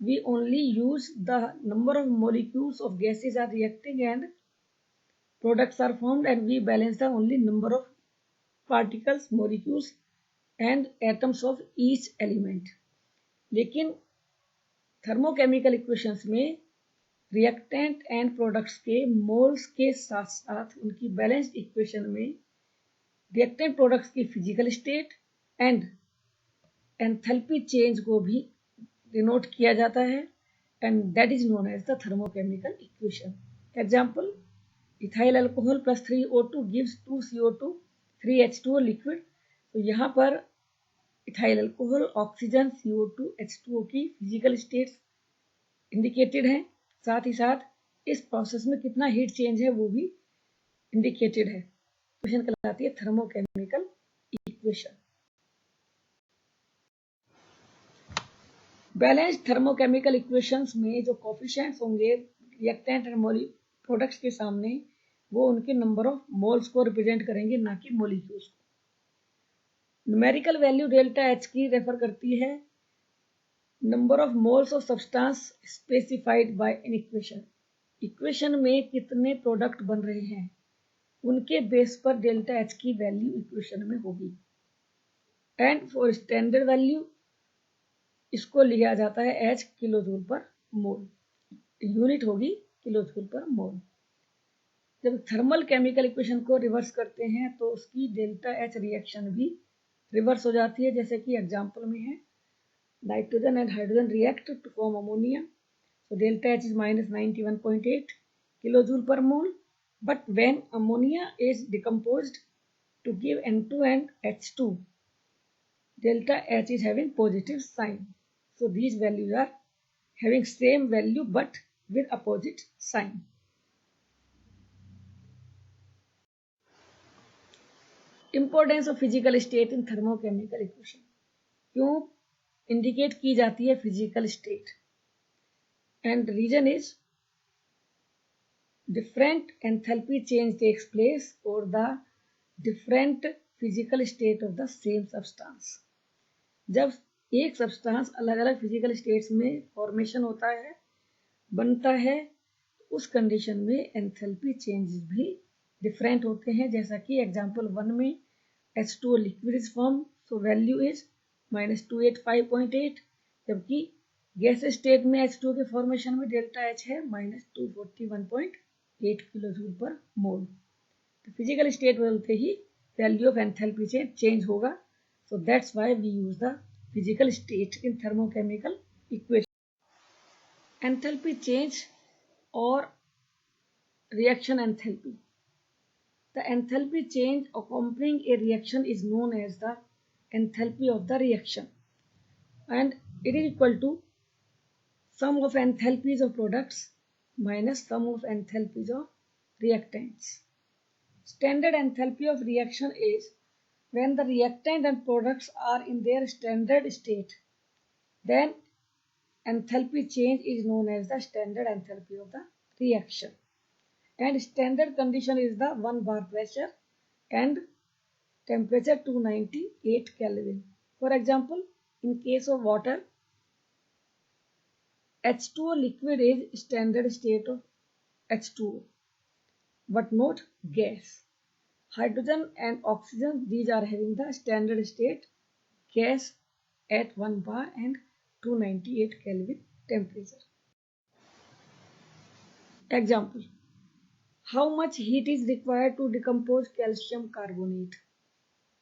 we only use the number of molecules of gases are reacting and products are formed, and we balance the only number of particles, molecules and atoms of each element. लेकिन thermochemical equations में reactant and products के moles के साथ साथ उनकी balanced equation में reactant products की physical state and enthalpy change को भी डिनोट किया जाता है, and that is known as the thermochemical equation. Example, ethyl alcohol plus 3O2 gives 2CO2 3H2O liquid. तो यहाँ पर ethyl alcohol, oxygen, CO2, H2O की फिजिकल स्टेट्स इंडिकेटेड हैं. साथ ही साथ इस प्रोसेस में कितना हीट चेंज है वो भी इंडिकेटेड है. इक्वेशन कहलाती है thermochemical equation. Balanced thermochemical equations में जो कोफिशिएंट्स होंगे रिएक्टेंट एंड प्रोडक्ट्स के सामने, वो उनके नंबर ऑफ मोल्स को रिप्रेजेंट करेंगे, ना कि मोलिक्यूल्स को. न्यूमेरिकल वैल्यू डेल्टा एच की रेफर करती है number of moles of substance specified by an equation. Equation में कितने प्रोडक्ट बन रहे हैं उनके बेस पर डेल्टा एच की वैल्यू इक्वेशन में होगी. एंड फॉर स्टैंडर्ड वैल्यू इसको लिया जाता है एच किलोजूल पर मोल, यूनिट होगी किलोजूल पर मोल. जब थर्मल केमिकल इक्वेशन को रिवर्स करते हैं तो उसकी डेल्टा एच रिएक्शन भी रिवर्स हो जाती है, जैसे कि एग्जांपल में है nitrogen and hydrogen react to form ammonia. So delta H is minus 91.8 kilojoule per mole. But when ammonia is decomposed to give N2 and H2, delta H is having positive sign. So these values are having same value but with opposite sign. Importance of physical state in thermochemical equation. क्यों indicate की जाती है physical state? And reason is different enthalpy change takes place for the different physical state of the same substance. जब एक substance अलग अलग physical states में formation होता है, बनता है, उस कंडीशन में एंथैल्पी चेंजेस भी डिफरेंट होते हैं. जैसा कि एग्जांपल 1 में H2O liquid is form, so value is -285.8, जबकि गैस स्टेट में H2O के फॉर्मेशन में डेल्टा H है -241.3. 8 किलो जूल पर मोल। तो फिजिकल स्टेट बदलते ही वैल्यू ऑफ एंथैल्पी चेंज होगा। So that's why we use the physical state in thermochemical equation. Enthalpy change और reaction enthalpy. The enthalpy change accompanying a reaction is known as the enthalpy of the reaction, and it is equal to sum of enthalpies of products minus sum of enthalpies of reactants. Standard enthalpy of reaction is when the reactant and products are in their standard state, then enthalpy change is known as the standard enthalpy of the reaction. And standard condition is the 1 bar pressure and temperature 298 Kelvin. For example, in case of water, H2O liquid is standard state of H2O, but not gas. Hydrogen and oxygen, these are having the standard state gas at 1 bar and 298 Kelvin temperature. Example. How much heat is required to decompose calcium carbonate?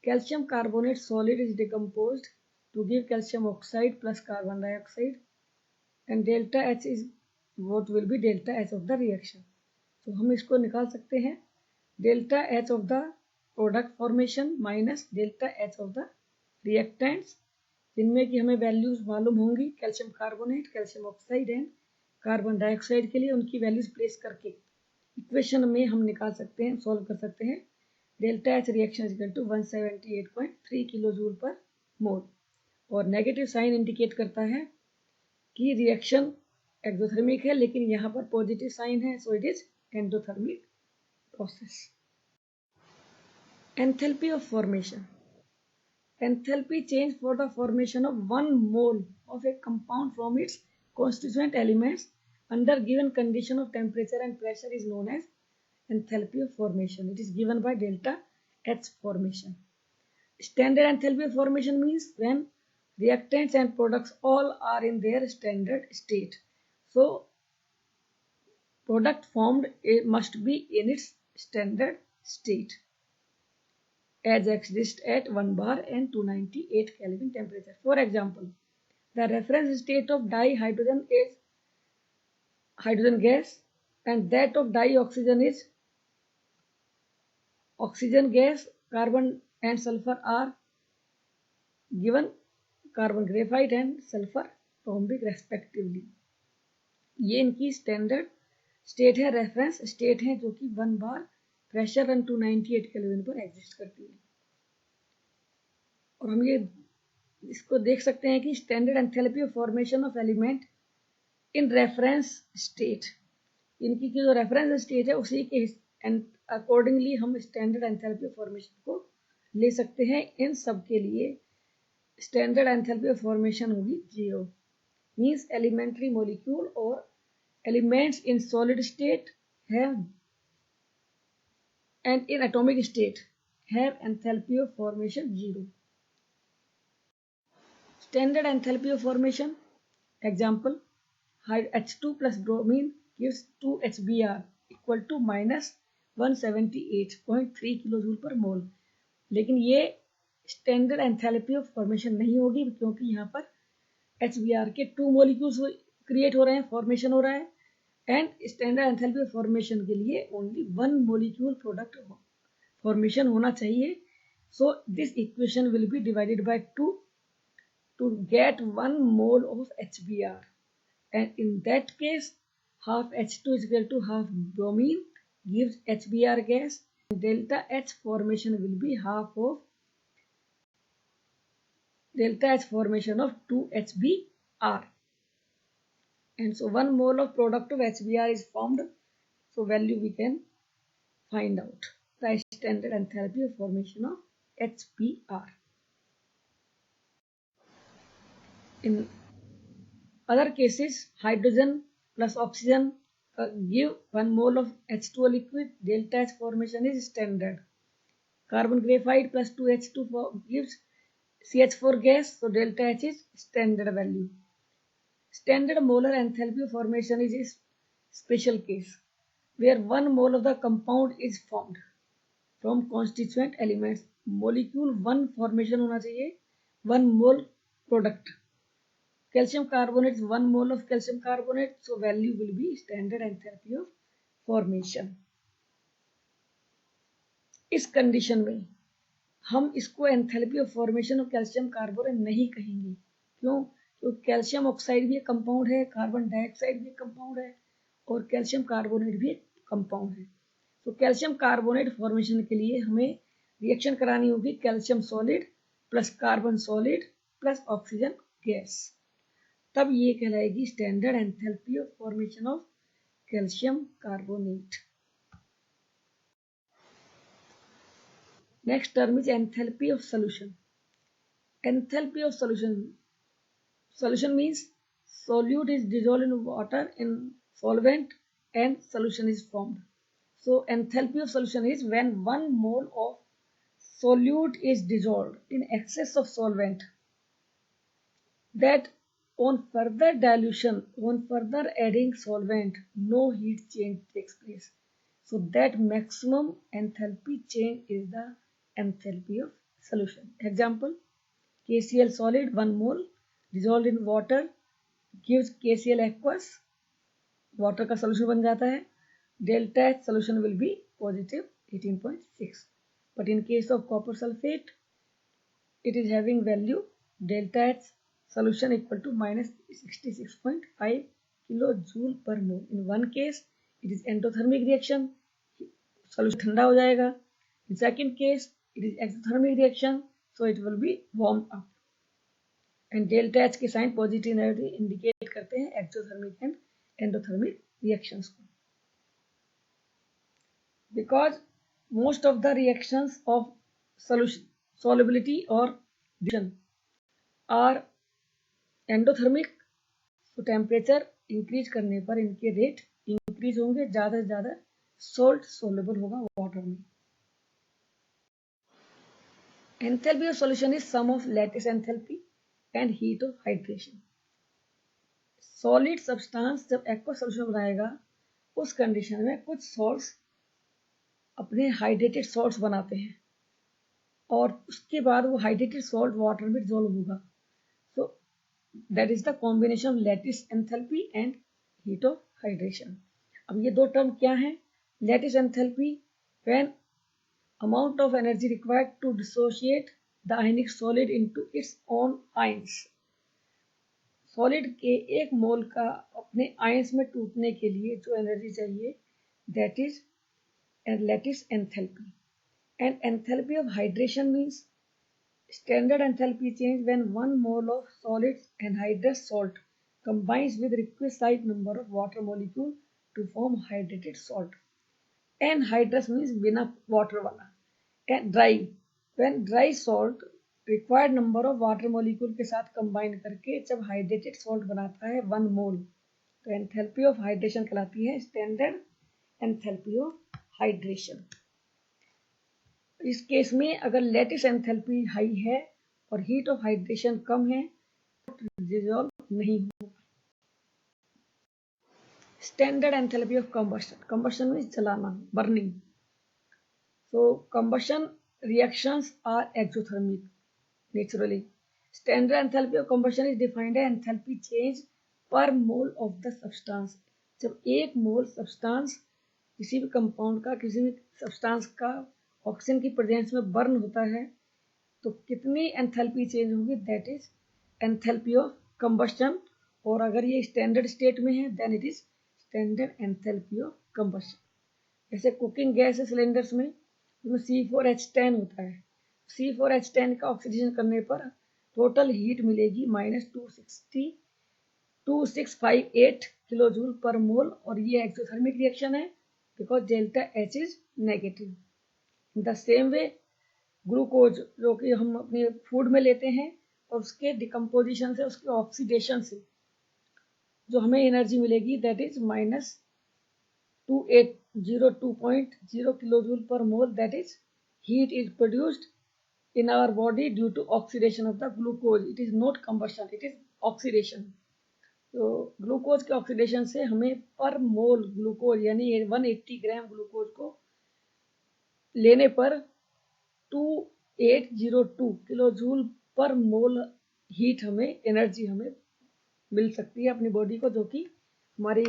Calcium carbonate solid is decomposed to give calcium oxide plus carbon dioxide, and delta H is what will be delta H of the reaction. तो हम इसको निकाल सकते हैं delta H of the product formation minus delta H of the reactants, जिनमें कि हमें values मालूम होंगी calcium carbonate, calcium oxide and carbon dioxide के लिए उनकी वैल्यूज प्लेस करके इक्वेशन में हम निकाल सकते हैं, सॉल्व कर सकते हैं। Delta H reaction equal to 178.3 kilo joule per mole, और नेगेटिव साइन इंडिकेट करता है कि रिएक्शन एक्सोथर्मिक है, लेकिन यहाँ पर पॉजिटिव साइन है, so it is endothermic process. Enthalpy of formation. Enthalpy change for the formation of 1 mole of a compound from its constituent elements under given condition of temperature and pressure is known as enthalpy of formation. It is given by delta H formation. Standard enthalpy of formation means when reactants and products all are in their standard state. So, product formed must be in its standard state as exists at 1 bar and 298 Kelvin temperature. For example, the reference state of dihydrogen is hydrogen gas, and that of dioxygen is oxygen gas. Carbon and sulfur are given carbon graphite and sulfur rhombic respectively. ये इनकी standard state है, reference state है, जो कि 1 बार pressure and 298 kelvin पर exist करती है। और हम ये इसको देख सकते हैं कि standard enthalpy of formation of element in reference state, इनकी जो रेफरेंस स्टेट है उसी के अकॉर्डिंगली हम स्टैंडर्ड एंथैल्पी ऑफ फॉर्मेशन को ले सकते हैं। इन सब के लिए स्टैंडर्ड एंथैल्पी ऑफ फॉर्मेशन होगी 0, मीन्स एलिमेंट्री मॉलिक्यूल और elements in solid state have and in atomic state have enthalpy of formation 0. Standard enthalpy of formation example, H2 plus bromine gives 2 HBr equal to minus 178.3 kilojoule per मोल। लेकिन ये standard enthalpy of formation नहीं होगी, क्योंकि यहाँ पर HBr के 2 molecules create हो रहे हैं, फॉर्मेशन हो रहा है, and standard enthalpy of formation के लिए ओनली 1 मॉलिक्यूल प्रोडक्ट फॉर्मेशन होना चाहिए। So this equation will be divided by 2 to get 1 mole of HBr, and in that case half H2 is equal to half bromine gives HBr gas, and delta H formation will be half of delta H formation of 2 HBr, and so 1 mole of product of HBr is formed. So value we can find out the standard enthalpy of formation of HBr. In other cases, hydrogen plus oxygen give 1 mole of H2O liquid. Delta H formation is standard. Carbon graphite plus 2H2 gives CH4 gas, so delta H is standard value. Standard molar enthalpy formation is a special case. where 1 mole of the compound is formed from constituent elements. Molecule 1 formation होना चाहिए, 1 mole product. Calcium carbonate is 1 mole of calcium carbonate, so value will be standard enthalpy of formation. इस condition में हम इसको enthalpy of formation of calcium carbonate नहीं कहेंगे. क्यों? क्योंकि कैल्शियम ऑक्साइड भी एक कंपाउंड है, कार्बन डाइऑक्साइड भी एक कंपाउंड है और कैल्शियम कार्बोनेट भी एक कंपाउंड है. तो कैल्शियम कार्बोनेट फॉर्मेशन के लिए हमें रिएक्शन करानी होगी calcium solid plus carbon solid plus oxygen gas, तब ये कहलाएगी standard enthalpy of formation of calcium carbonate. Next term is enthalpy of solution. Enthalpy of solution. Solution means solute is dissolved in water in solvent and solution is formed. So enthalpy of solution is when 1 mole of solute is dissolved in excess of solvent, that on further dilution, on further adding solvent, no heat change takes place. So that maximum enthalpy change is the enthalpy of solution. Example, KCl solid 1 mole dissolved in water gives KCl aqueous, water का solution बन जाता है. Delta H solution will be positive 18.6. But in case of copper sulfate, it is having value delta H solution equal to minus 66.5 kilojoule per mole. In one case, it is endothermic reaction, solution ठंडा हो जाएगा. In second case, it is exothermic reaction, so it will be warmed up. And delta H के sign positive indicate करते हैं exothermic and endothermic reactions को. Because most of the reactions of solution, solubility or dilution are endothermic, तो temperature increase करने पर इनके rate increase होंगे, ज्यादा से ज्यादा सोल्ट सोलेबल होगा वाटर में. Enthalpy of solution is sum of lattice enthalpy and heat of hydration. Solid substance जब aqueous solution बनाएगा, उस कंडीशन में कुछ salts अपने हाइड्रेटेड सॉल्ट्स बनाते हैं और उसके बाद वो हाइड्रेटेड सॉल्ट वाटर में डिसॉल्व होगा. So that is the combination of lattice enthalpy and heat of hydration. अब ये दो टर्म क्या हैं? Lattice enthalpy when amount of energy required to dissociate the ionic solid into its own ions. Solid के एक मोल का अपने आयंस में टूटने के लिए जो एनर्जी चाहिए, that is lattice enthalpy. And enthalpy of hydration means standard enthalpy change when 1 mole of solid anhydrous salt combines with requisite number of water molecule to form hydrated salt. Anhydrous means बिना water वाला. And dry, when dry salt required number of water molecule के साथ combine करके जब hydrated salt बनाता है 1 mole, तो enthalpy of hydration कहलाती है standard enthalpy of हाइड्रेशन. इस केस में अगर लैटिस एंथैल्पी हाई है और हीट ऑफ हाइड्रेशन कम है तो डिसॉल्व नहीं होगा. Standard enthalpy of combustion. Combustion means जलाना, burning. So combustion reactions are exothermic naturally. Standard enthalpy of combustion is defined as enthalpy change per mole of the substance. जब एक मोल substance किसी भी compound का, किसी भी सब्सटेंस का ऑक्सीजन की प्रेजेंस में बर्न होता है तो कितनी एंथैल्पी चेंज होगी, that is enthalpy of combustion. और अगर ये स्टैंडर्ड स्टेट में है then it is standard enthalpy of combustion. जैसे कुकिंग गैस है सिलेंडर्स में, उसमें C4H10 होता है. C4H10 का ऑक्सीडेशन करने पर टोटल हीट मिलेगी माइनस 2658 किलोजूल पर मोल, और ये एक्सोथर्मिक रिएक्शन है because delta H is negative. In the same way, glucose जो कि हम अपने फूड में लेते हैं और उसके डिकम्पोजिशन से, उसके ऑक्सीडेशन से जो हमें एनर्जी मिलेगी that is minus 2802.0 kilojoule per mole. That is heat is produced in our body due to oxidation of the glucose. It is not combustion, it is oxidation. तो ग्लूकोज के oxidation से हमें पर मोल glucose यानी 180 gram glucose को लेने पर 2802 kilo joule per मोल heat हमें एनर्जी हमें मिल सकती है अपनी बॉडी को, जो कि हमारी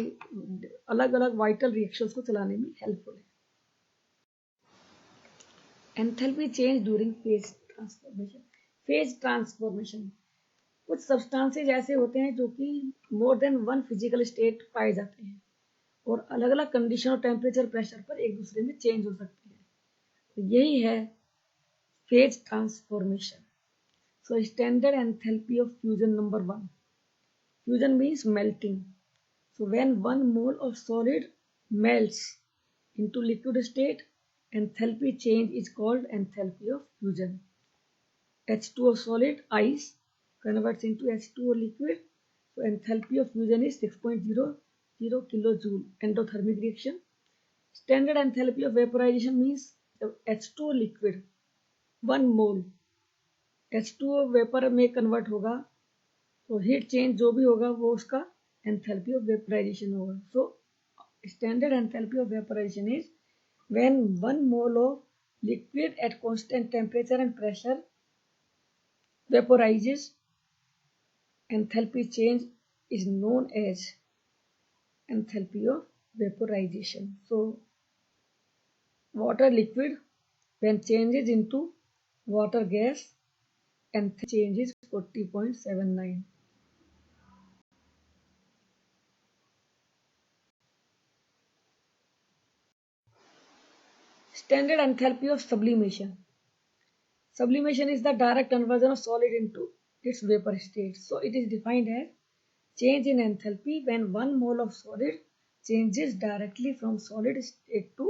अलग अलग वाइटल रिएक्शंस को चलाने में हेल्पफुल है। Enthalpy change during phase transformation. Phase transformation, कुछ सब्सटेंसेज ऐसे होते हैं जो कि more than one physical state पाए जाते हैं और अलग अलग कंडीशन और टेम्परेचर प्रेशर पर एक दूसरे में चेंज हो सकते हैं। तो यही है phase transformation. So standard enthalpy of fusion number 1. Fusion means melting. So when one mole of solid melts into liquid state, enthalpy change is called enthalpy of fusion. H2O solid ice converts into H2O liquid. So enthalpy of fusion is 6.00 kilojoule. Endothermic reaction. Standard enthalpy of vaporization means the H2O liquid 1 mole H2O vapour में convert होगा, तो heat change जो भी होगा वो उसका enthalpy of vaporisation होगा। So standard enthalpy of vaporisation is when 1 mole of liquid at constant temperature and pressure vaporises, enthalpy change is known as enthalpy of vaporisation. So water liquid when changes into water gas, and change is 40.79. Standard enthalpy of sublimation. Sublimation is the direct conversion of solid into its vapor state. So it is defined as change in enthalpy when 1 mole of solid changes directly from solid state to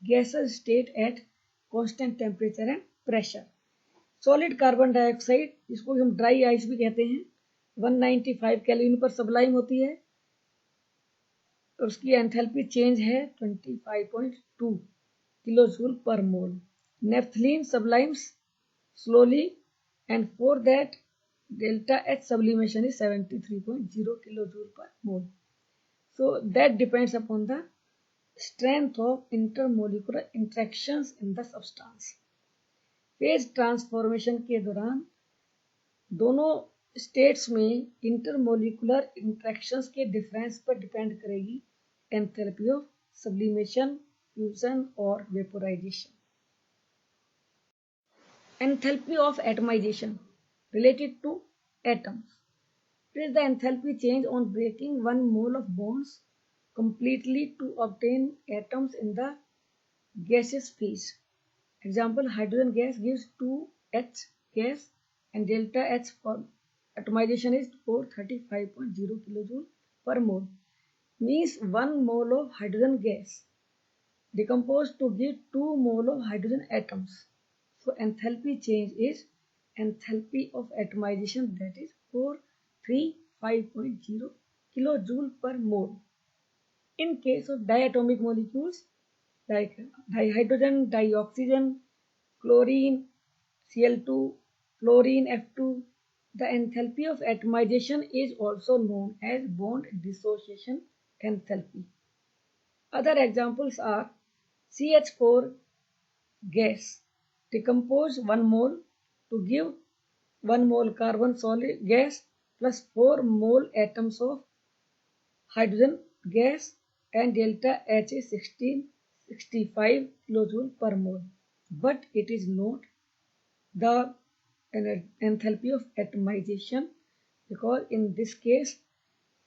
gaseous state at constant temperature and pressure. Solid carbon dioxide, जिसको हम dry ice भी कहते हैं, 195 kelvin पर Sublime होती है और उसकी एंथैल्पी चेंज है 25.2 kilo joule per mole. Naphthalene sublimes slowly and for that delta H sublimation is 73.0 kilojoule per mole. So that depends upon the strength of intermolecular interactions in the substance. Phase transformation के दौरान दोनों states में intermolecular interactions के difference पर depend करेगी enthalpy of sublimation, fusion और vaporisation. Enthalpy of atomisation related to atoms. It is the enthalpy change on breaking 1 mole of bonds completely to obtain atoms in the gaseous phase. Example, hydrogen gas gives 2H gas and delta H for atomization is 435.0 kilojoule per mole. Means 1 mole of hydrogen gas decomposed to give 2 mole of hydrogen atoms. So enthalpy change is enthalpy of atomization, that is 435.0 kilojoule per mole. In case of diatomic molecules like dihydrogen, dioxygen, chlorine, Cl2, fluorine, F2, the enthalpy of atomization is also known as bond dissociation enthalpy. Other examples are CH4 gas decompose 1 mole to give 1 mole carbon solid gas plus 4 mole atoms of hydrogen gas and delta H is 1665 kilojoule per mole. But it is not the enthalpy of atomization because in this case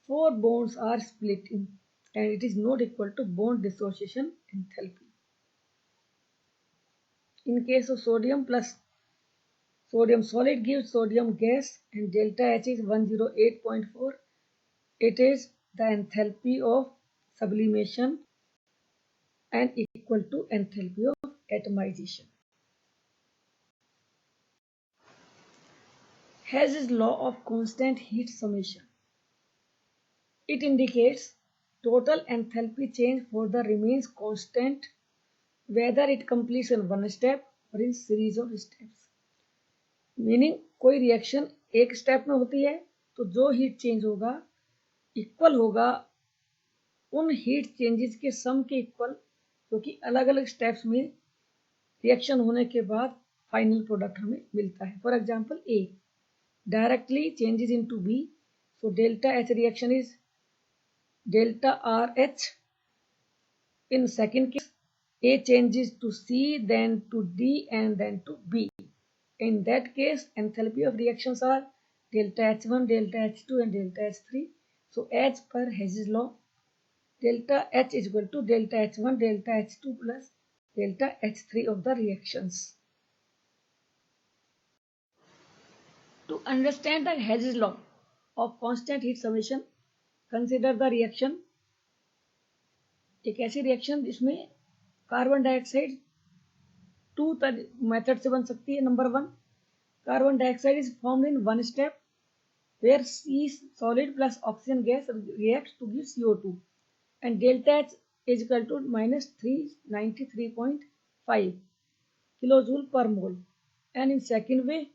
4 bonds are splitting and it is not equal to bond dissociation enthalpy. In case of sodium plus sodium solid gives sodium gas and delta H is 108.4. It is the enthalpy of sublimation and equal to enthalpy of atomization. Hess's law of constant heat summation. It indicates total enthalpy change for the remains constant whether it completes in one step or in series of steps. Meaning कोई reaction एक step में होती है तो जो heat change होगा equal होगा उन हीट चेंजेस के सम के इक्वल जो कि अलग अलग स्टेप्स में रिएक्शन होने के बाद फाइनल प्रोडक्ट हमें मिलता है. For example A directly changes into B, so delta H reaction is delta R H. In second case, A changes to C, then to D, and then to B. In that case, enthalpy of reactions are delta H1, delta H2, and delta H3. So, as per Hess's law, delta H is equal to delta H1, delta H2 plus delta H3 of the reactions. To understand the Hess's law of constant heat summation, consider the reaction. एक ऐसी reaction जिसमें carbon dioxide to method से बन सकती है. Number 1, carbon dioxide is formed in one step where C solid plus oxygen gas reacts to give CO2 and delta H is equal to minus 393.5 kilojoule per mole. And in second way,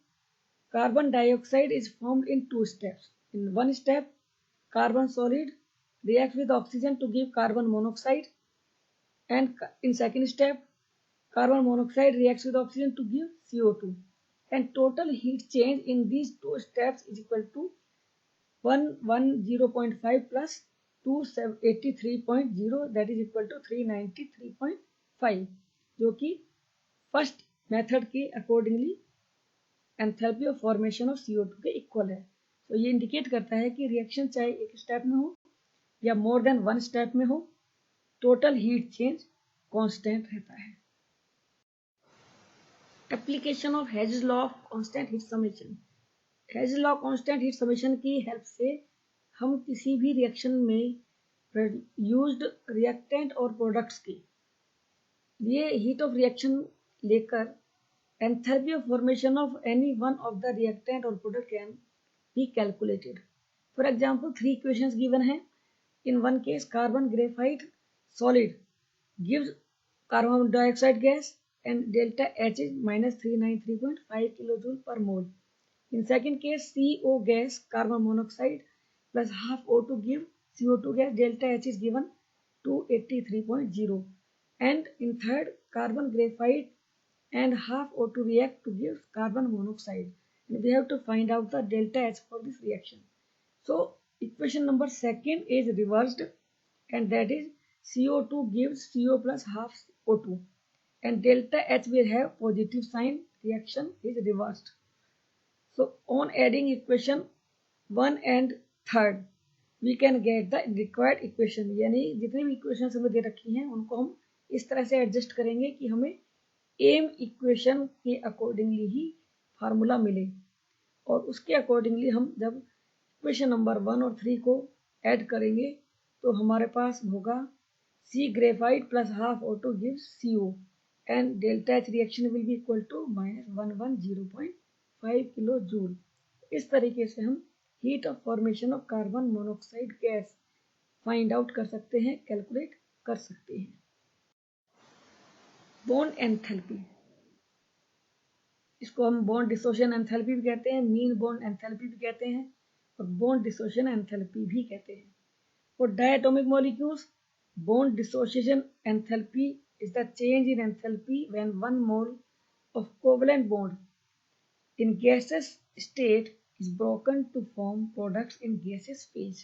carbon dioxide is formed in two steps. In one step, carbon solid reacts with oxygen to give carbon monoxide, and in second step, carbon monoxide reacts with oxygen to give CO2. And total heat change in these two steps is equal to 110.5 plus 283.0, that is equal to 393.5, जो कि first method के accordingly enthalpy of formation of CO2 के equal है. तो ये indicate करता है कि रिएक्शन चाहे एक स्टेप में हो या मोर देन वन स्टेप में हो, टोटल हीट चेंज कांस्टेंट रहता है. Application of hedge law of constant heat summation. Hedge law constant heat summation की हेल्प से हम किसी भी रिएक्शन में यूज्ड रिएक्टेंट और प्रोडक्ट्स की लिए हीट ऑफ रिएक्शन लेकर enthalpy of formation of any one of the reactant और product can be calculated. For example 3 equations given है. In one case carbon graphite solid gives carbon dioxide gas and delta H is minus 393.5 kilojoule per mole. In second case, CO gas, carbon monoxide plus half O2 give CO2 gas, delta H is given 283.0. And in third, carbon graphite and half O2 react to give carbon monoxide. And we have to find out the delta H for this reaction. So, equation number second is reversed, and that is CO2 gives CO plus half O2. And delta H will have positive sign, reaction is reversed. So on adding equation 1 and 3rd, we can get the required equation. यानी जितनी भी equation हमें दे रखी हैं उनको हम इस तरह से एडजस्ट करेंगे कि हमें एम इक्वेशन के अकॉर्डिंगली ही फार्मूला मिले, और उसके अकॉर्डिंगली हम जब इक्वेशन नंबर 1 और 3 को ऐड करेंगे तो हमारे पास होगा C graphite plus half O2 gives CO, and delta H reaction will be equal to minus 110.5 kilojoule. इस तरीके से हम heat of formation of carbon monoxide gas find out कर सकते हैं, कैलकुलेट कर सकते हैं. बॉन्ड एंथैल्पी, इसको हम बॉन्ड डिसोसिएशन एंथैल्पी भी कहते हैं, मीन बॉन्ड एंथैल्पी भी कहते हैं, और बॉन्ड डिसोसिएशन एंथैल्पी भी कहते हैं. For diatomic molecules, bond dissociation enthalpy is the change in enthalpy when one mole of covalent bond in gaseous state is broken to form products in gaseous phase.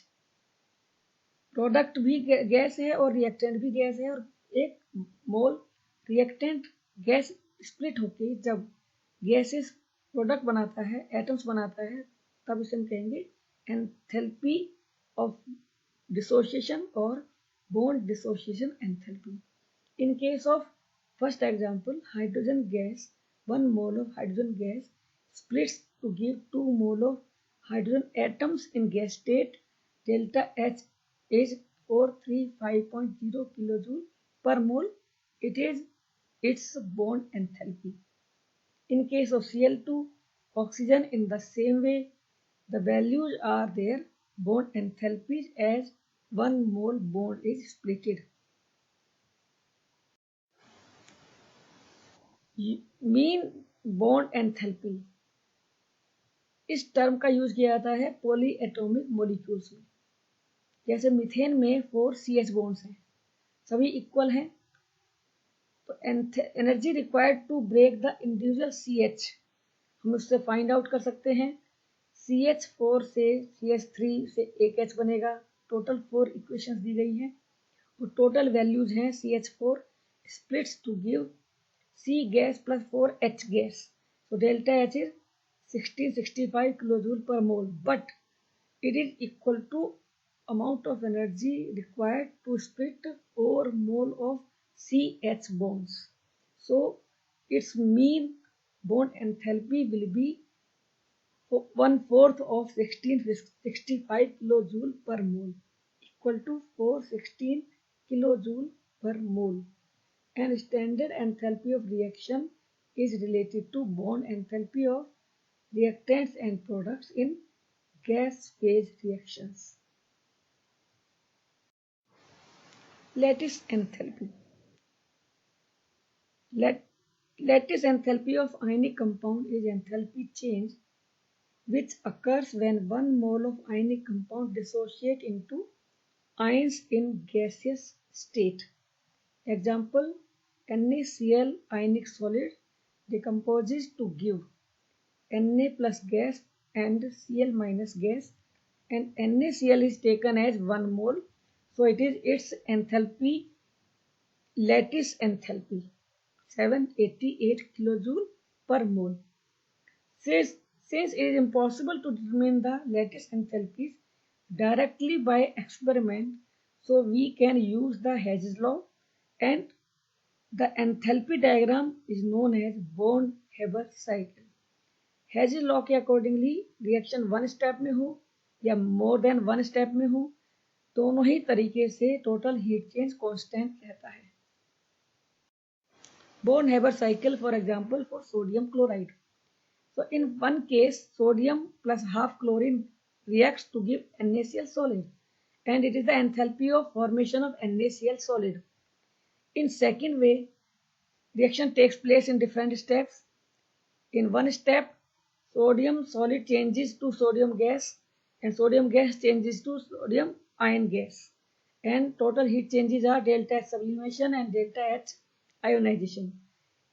Product भी gas है और reactant भी gas है, और एक मोल reactant gas split होके जब gases product बनाता है, एटम्स बनाता है, तब इसे हम कहेंगे एंथैल्पी ऑफ डिसोसिएशन और bond dissociation enthalpy. In case of first example, hydrogen gas, 1 mole of hydrogen gas splits to give 2 mole of hydrogen atoms in gas state. Delta H is 435.0 kilojoule per mole. It is its bond enthalpy. In case of Cl2, oxygen, in the same way, the values are their bond enthalpies as 1 mole bond is splitted. Mean bond enthalpy, इस term का use किया जाता है poly atomic molecules में. जैसे methane में 4 CH bonds हैं, सभी इक्वल हैं, तो energy required to break the individual CH हम उससे फाइंड आउट कर सकते हैं। CH4 से CH3 से एक H बनेगा। टोटल 4 इक्वेशंस दी गई हैं और टोटल वैल्यूज हैं CH4 splits to give C gas plus 4H gas. So delta H is 1665 kilojoule per mole, but it is equal to amount of energy required to split 4 mole of CH bonds. So its mean bond enthalpy will be 1/4 of 1665 kilojoule per mole, equal to 416 kilojoule per mole. And standard enthalpy of reaction is related to bond enthalpy of reactants and products in gas phase reactions. Lattice enthalpy. Lattice enthalpy of ionic compound is enthalpy change which occurs when 1 mole of ionic compound dissociate into ions in gaseous state. Example, NaCl ionic solid decomposes to give Na plus gas and Cl minus gas, and NaCl is taken as 1 mole, so it is its enthalpy, lattice enthalpy 788 kilojoule per mole. Since it is impossible to determine the lattice enthalpies directly by experiment, so we can use the Hedges law, and the enthalpy diagram is known as Born-Haber cycle. Hedges law के accordingly reaction 1 step में हो या more than 1 step में हो, दोनों ही तरीके से total heat change constant रहता है. Born-Haber cycle, for example, for sodium chloride. So in one case, sodium plus half chlorine reacts to give NaCl solid, and it is the enthalpy of formation of NaCl solid. In second way, reaction takes place in different steps. In one step, sodium solid changes to sodium gas, and sodium gas changes to sodium ion gas, and total heat changes are delta H sublimation and delta H ionization.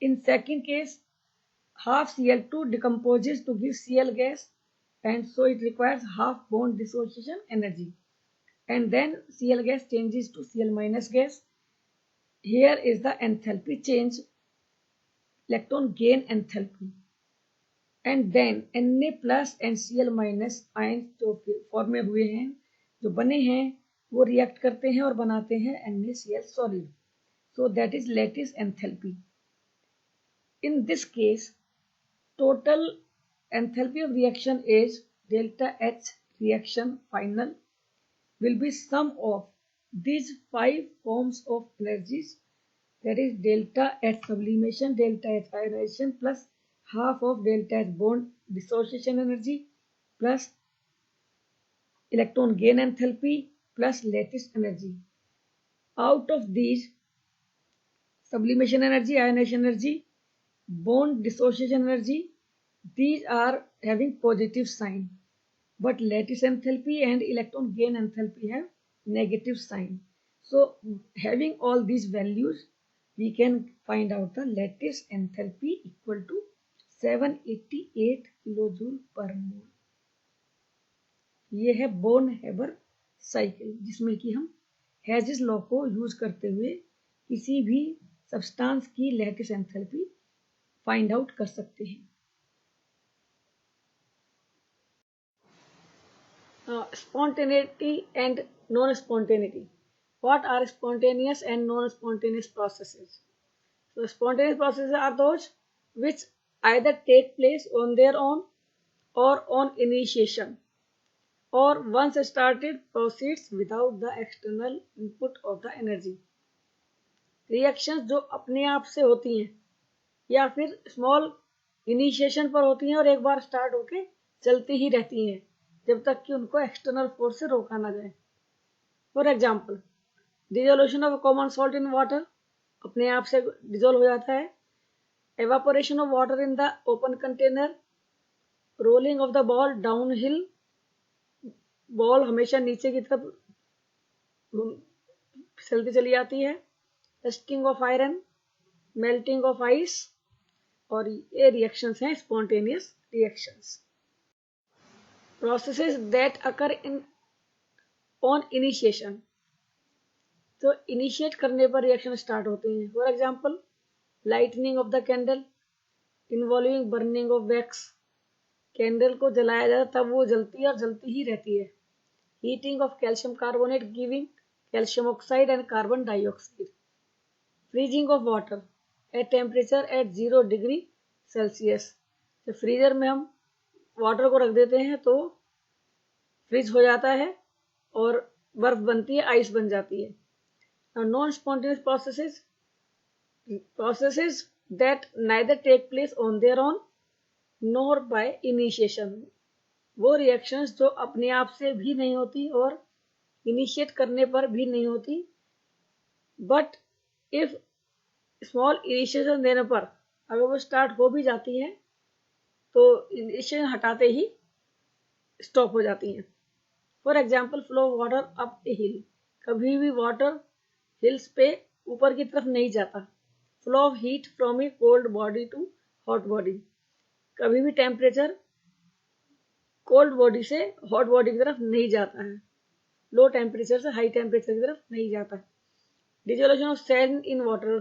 In second case, half Cl2 decomposes to give Cl gas, and so it requires half bond dissociation energy, and then Cl gas changes to Cl minus gas. Here is the enthalpy change, electron gain enthalpy, and then Na plus and Cl minus ions जो form में हुए हैं, जो बने हैं, वो react करते हैं और बनाते हैं NaCl solid. So that is lattice enthalpy. In this case, total enthalpy of reaction is delta H reaction final will be sum of these 5 forms of energies, that is delta H sublimation, delta H ionization plus half of delta H bond dissociation energy plus electron gain enthalpy plus lattice energy. Out of these, sublimation energy, ionization energy, bond dissociation energy, these are having positive sign, but lattice enthalpy and electron gain enthalpy have negative sign. So having all these values, we can find out the lattice enthalpy equal to 788 kilojoule per mole. ये है born-Haber cycle, जिसमें कि हम hedges law को use करते हुए किसी भी सब्सटेंस की लैटिस एंथैल्पी फाइंड आउट कर सकते हैं. Spontaneity and non-spontaneity. What are spontaneous and non-spontaneous processes? So spontaneous processes are those which either take place on their own or on initiation, or once started proceeds without the external input of the energy. Reactions जो अपने आप से होती हैं या फिर small initiation पर होती हैं और एक बार स्टार्ट होके चलती ही रहती हैं जब तक कि उनको एक्सटर्नल फोर्स से रोका ना जाए. For example, dissolution of common salt in water, अपने आप से डिजोल्व हो जाता है. Evaporation of water in the open container, rolling of the ball down hill, ball हमेशा नीचे की तरफ चलती चली जाती है, rusting of iron, melting of ice, और ये रिएक्शंस हैं spontaneous reactions. Processes that occur in on initiation, तो इनिशिएट करने पर रिएक्शन स्टार्ट होते हैं। For example, lightning of the candle involving burning of wax, candle को जलाया जाता तब वो जलती है और जलती ही रहती है। Heating of calcium carbonate giving calcium oxide and carbon dioxide. Freezing of water at temperature at 0 degree Celsius, तो फ्रीजर में हम वाटर को रख देते हैं तो फ्रीज हो जाता है और बर्फ बनती है, आइस बन जाती है। Non spontaneous processes that neither take place on their own nor by initiation, वो रिएक्शंस जो अपने आप से भी नहीं होती और इनिशिएट करने पर भी नहीं होती, बट इफ स्मॉल इनिशिएशन देने पर अगर वो स्टार्ट हो भी जाती है तो इनिशिएशन हटाते ही स्टॉप हो जाती हैं। For example, flow water up a hill, कभी भी वाटर हिल्स पे ऊपर की तरफ नहीं जाता। Flow of heat from a cold body to hot body, कभी भी टेम्परेचर कोल्ड बॉडी से हॉट बॉडी की तरफ नहीं जाता है, लो टेम्परेचर से हाई टेम्परेचर की तरफ नहीं जाता है। Dissolution of sand in water,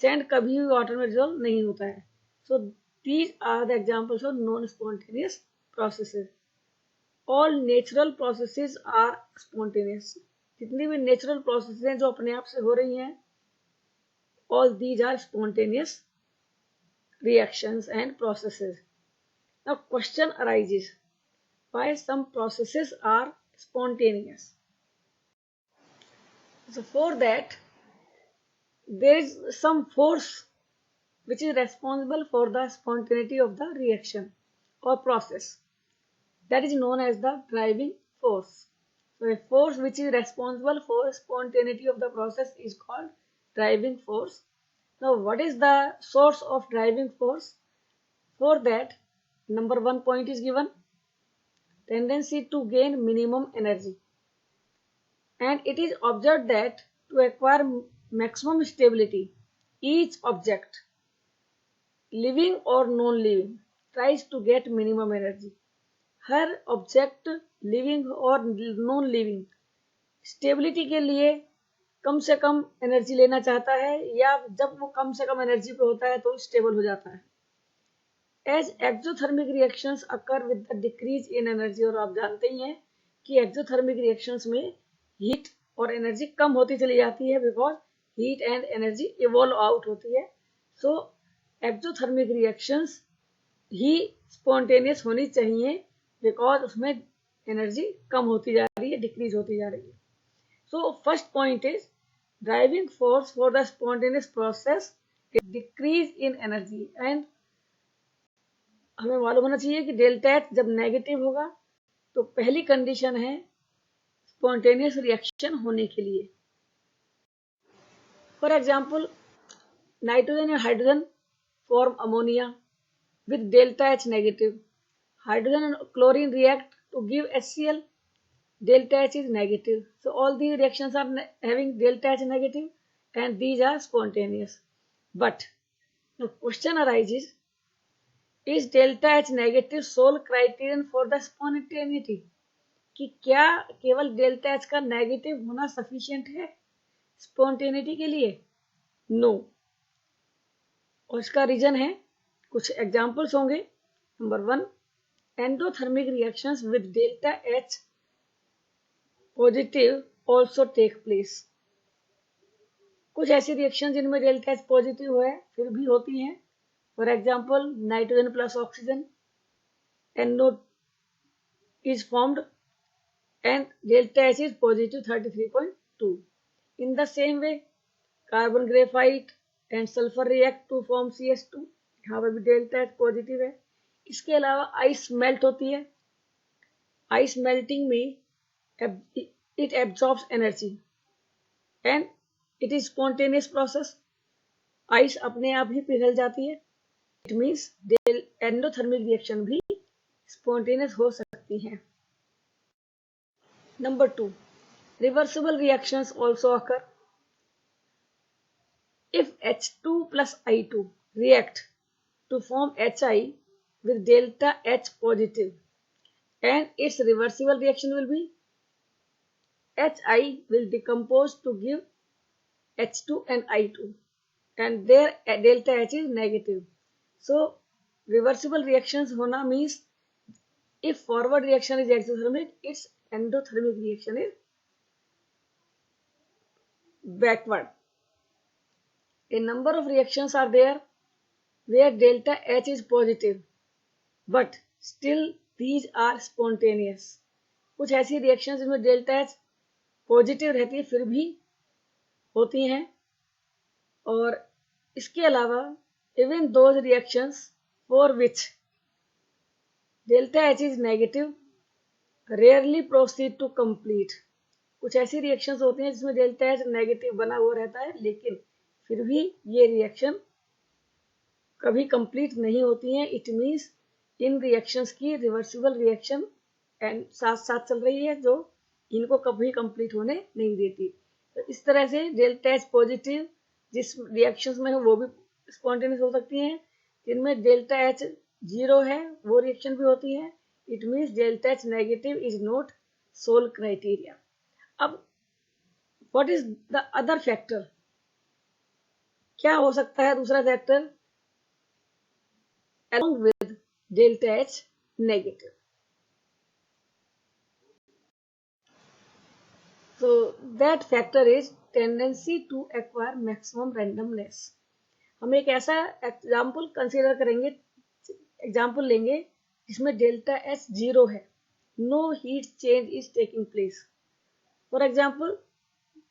sand कभी भी वाटर में डिजोल्व नहीं होता है। So these are the examples of non spontaneous processes. All natural processes are spontaneous, जितनी भी नेचुरल प्रोसेसेस हैं जो अपने आप से हो रही हैं, all these are spontaneous reactions and processes. Now question arises, why some processes are spontaneous? So for that, there is some force which is responsible for the spontaneity of the reaction or process, that is known as the driving force. So a force which is responsible for spontaneity of the process is called driving force. Now what is the source of driving force? For that, number 1 point is given, tendency to gain minimum energy, and it is observed that to acquire maximum stability, each object, living or non-living, tries to get minimum energy. Her object living और non living stability के लिए कम से कम energy लेना चाहता है, या जब वो कम से कम एनर्जी पे होता है तो स्टेबल हो जाता है। As exothermic reactions occur with the decrease in energy, और आप जानते ही हैं कि एक्सोथर्मिक रिएक्शंस में हीट और एनर्जी कम होती चली जाती है, because heat and energy evolve out होती है। सो एक्सोथर्मिक रिएक्शंस ही स्पॉन्टेनियस होनी चाहिए, बिकॉज उसमें एनर्जी कम होती जा रही है, डिक्रीज होती जा रही है। So first point is driving force for the spontaneous process is decrease in energy, and हमें मालूम होना चाहिए कि डेल्टा एच जब नेगेटिव होगा तो पहली कंडीशन है स्पॉन्टेनियस रिएक्शन होने के लिए। For example, nitrogen and hydrogen form ammonia with delta H negative, hydrogen and chlorine react to give HCl, delta H is negative. So all these reactions are having delta H negative and these are spontaneous. But the question arises, is delta H negative sole criterion for the spontaneity? कि क्या केवल delta H का negative होना sufficient है spontaneity के लिए? No. और इसका रीजन है, कुछ एग्जांपल्स होंगे। Number 1, endothermic reactions with delta H positive also take place. कुछ ऐसी रिएक्शन जिनमें डेल्टा H पॉजिटिव है फिर भी होती हैं। For example, nitrogen plus oxygen, NO is formed and delta H is positive 33.2. In the same way, carbon graphite and sulfur react to form CH2, यहाँ पर भी डेल्टा H पॉजिटिव है। इसके अलावा आइस मेल्ट होती है, आइस मेल्टिंग में it absorbs energy and it is spontaneous process, ice अपने आप ही पिघल जाती है। इट मीन्स एंडोथर्मिक रिएक्शन भी स्पॉन्टेनियस हो सकती है। Number 2, Reversible reactions also occur. If H2 plus I2 react to form Hi with delta H positive, and its reversible reaction will be Hi will decompose to give H2 and I2, and their delta H is negative. So reversible reactions hona means if forward reaction is exothermic, its endothermic reaction is backward. A number of reactions are there where delta H is positive, but still these are spontaneous. कुछ ऐसी reactions जिनमें delta H positive रहती है फिर भी होती हैं, और इसके अलावा even those reactions for which delta H is negative rarely proceed to complete. कुछ ऐसी रिएक्शंस होती हैं जिसमें डेल्टा एच नेगेटिव बना हुआ रहता है, लेकिन फिर भी ये रिएक्शन कभी कंप्लीट नहीं होती हैं. इट मीन्स इन रिएक्शंस की रिवर्सिबल रिएक्शन एंड साथ साथ चल रही है, जो इनको कभी कंप्लीट होने नहीं देती. तो इस तरह से डेल्टा एच पॉजिटिव जिस रिएक्शंस में है वो भी स्पॉन्टेनियस हो सकती हैं. जिनमें डेल्टा एच जीरो है वो रिएक्शन भी होती है. It means delta H negative is not sole criteria. अब what is the other factor, क्या हो सकता है दूसरा factor along with delta H negative? So that factor is tendency to acquire maximum randomness. हम एक ऐसा एग्जाम्पल कंसीडर करेंगे, एग्जाम्पल लेंगे जिसमें डेल्टा एच जीरो है, no heat change is taking place. For example,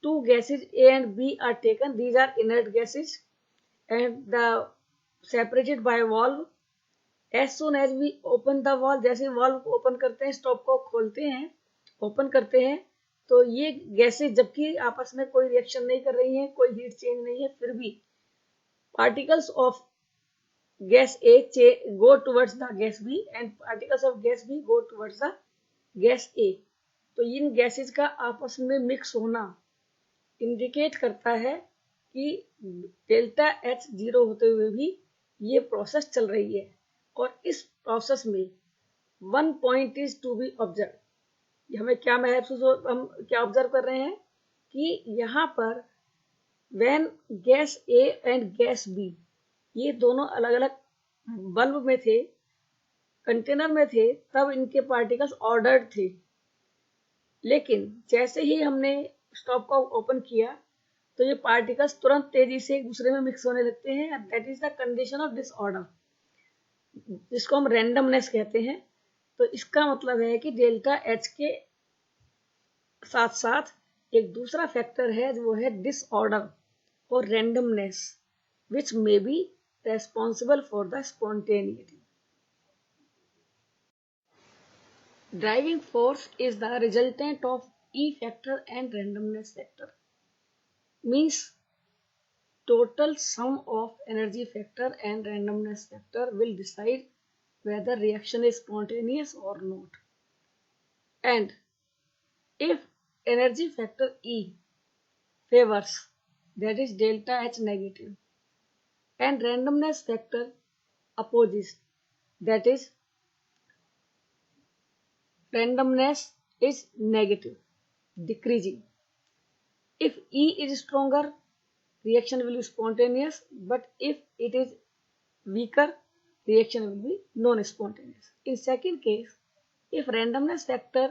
two gases A and B are taken. These are inert gases and the separated by valve. As soon as we open the valve, जैसे valve open करते हैं, stop को खोलते हैं, open करते हैं, तो ये गैसेस जबकि आपस में कोई रिएक्शन नहीं कर रही हैं, कोई हीट चेंज नहीं है, फिर भी particles of gas A go towards the gas B and particles of gas B go towards the gas A. तो इन गैसेस का आपस में मिक्स होना इंडिकेट करता है कि डेल्टा एच जीरो होते हुए भी ये प्रोसेस चल रही है. और इस प्रोसेस में one point is to be observe. हमें क्या महसूस हो, हम क्या ऑब्जर्व कर रहे हैं कि यहाँ पर when gas A and gas B ये दोनों अलग अलग बल्ब में थे, कंटेनर में थे, तब इनके पार्टिकल्स ऑर्डर्ड थे. लेकिन जैसे ही हमने स्टॉप को ओपन किया तो ये पार्टिकल्स तुरंत तेजी से एक दूसरे में मिक्स होने लगते हैं. That is the condition of disorder, जिसको हम रैंडमनेस कहते हैं. तो इसका मतलब है कि डेल्टा एच के साथ साथ एक दूसरा फैक्टर है, वो है डिसऑर्डर और randomness, which may be responsible for the spontaneity. Driving force is the resultant of E factor and randomness factor. Means total sum of energy factor and randomness factor will decide whether reaction is spontaneous or not. And if energy factor E favors, that is delta H negative, and randomness factor opposes, that is randomness is negative, decreasing. If E is stronger, reaction will be spontaneous, but if it is weaker, reaction will be non-spontaneous. In second case, if randomness factor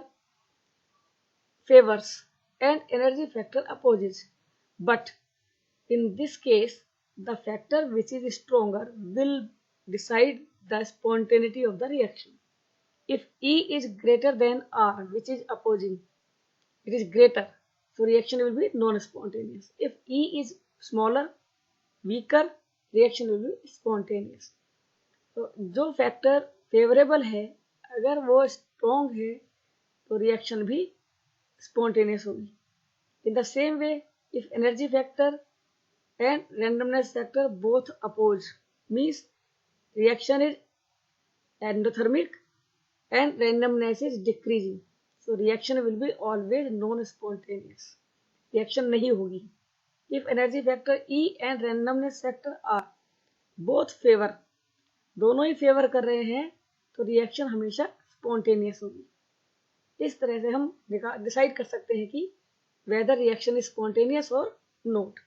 favors and energy factor opposes, but in this case, the factor which is stronger will decide the spontaneity of the reaction. If E is greater than R, which is opposing, it is greater, so reaction will be non-spontaneous. If E is smaller, weaker, reaction will be spontaneous. तो जो factor favourable है, अगर वो strong है तो reaction भी spontaneous होगी. In the same way, if energy factor and randomness factor both oppose, means reaction is endothermic and randomness is decreasing. So reaction will be always non-spontaneous. Reaction नहीं होगी. If energy factor E and randomness factor are both favor, दोनों ही favour कर रहे हैं, तो reaction हमेशा spontaneous होगी. इस तरह से हम डिसाइड कर सकते हैं कि वेदर रिएक्शन इज स्पॉन्टेनियस और not.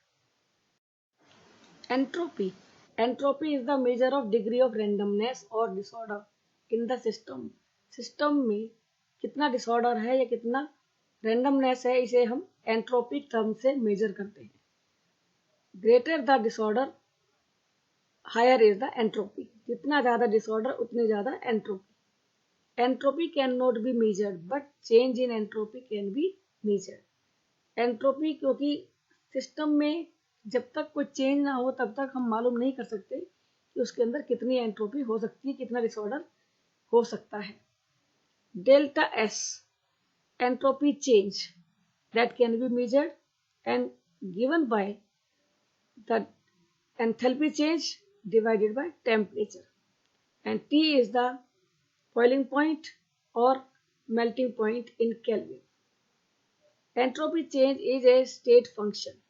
Entropy. Entropy is the measure of degree of randomness और disorder in the system. System में कितना डिसऑर्डर है या कितना रैंडमनेस है, इसे हम एंट्रोपिक टर्म से मेजर करते हैं. Greater the disorder higher is the entropy. जितना ज्यादा डिसऑर्डर उतने ज्यादा entropy. Entropy can not be measured but change in entropy can be measured. Entropy, क्योंकि सिस्टम में जब तक कोई चेंज ना हो तब तक हम मालूम नहीं कर सकते कि उसके अंदर कितनी एंट्रोपी हो सकती है, कितना डिसऑर्डर हो सकता है. Delta S entropy change that can be measured and given by the enthalpy change divided by temperature, and T is the boiling point or melting point in Kelvin. Entropy change is a state function.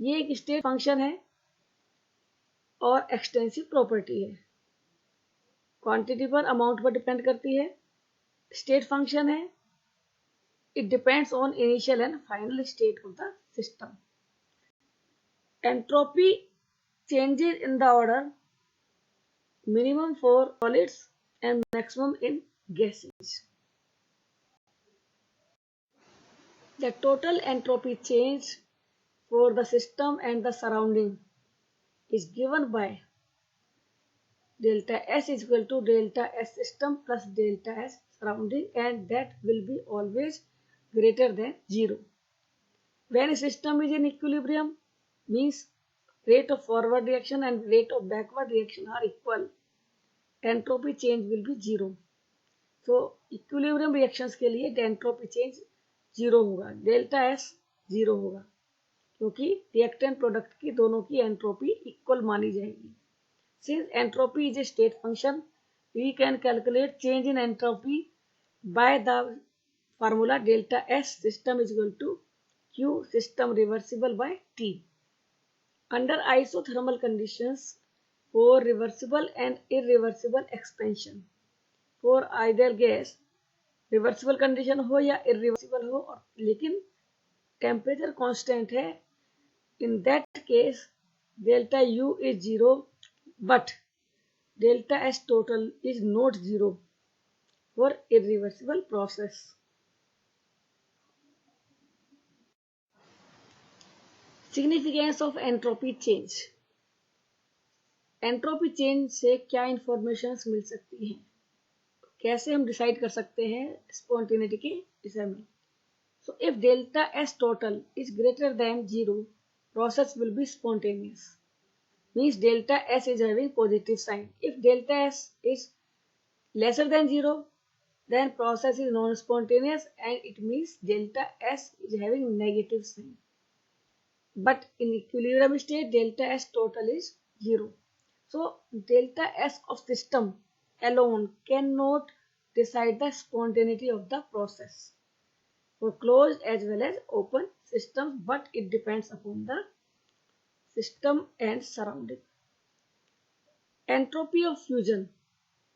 ये एक state function है और extensive property है. Quantity पर, amount पर depend करती है. State function है. It depends on initial and final state of the system. Entropy changes in the order minimum for solids and maximum in gases. The total entropy change for the system and the surrounding is given by delta S is equal to delta S system plus delta S surrounding, and that will be always greater than 0. When a system is in equilibrium, means rate of forward reaction and rate of backward reaction are equal, entropy change will be 0. So equilibrium reactions के लिए entropy change 0 होगा, delta S 0 होगा, क्योंकि reactant product की दोनों की entropy equal मानी जाएगी. Since entropy is a state function, we can calculate change in entropy by the formula delta S system is equal to Q system reversible by T. Under isothermal conditions, for reversible and irreversible expansion, for either gas, reversible condition हो या irreversible हो, लेकिन temperature constant है, in that case delta U is 0 but delta S total is not 0 for irreversible process. Significance of entropy change. Entropy change से क्या information मिल सकती हैं, कैसे हम डिसाइड कर सकते हैं स्पॉन्टेनिटी के विषय में. So if delta S total is greater than 0, process will be spontaneous. Means delta S is having positive sign. If delta S is lesser than 0, then process is non-spontaneous and it means delta S is having negative sign. But in equilibrium state, delta S total is 0. So delta S of system alone cannot decide the spontaneity of the process for closed as well as open systems, but it depends upon the system and surrounding. Entropy of fusion.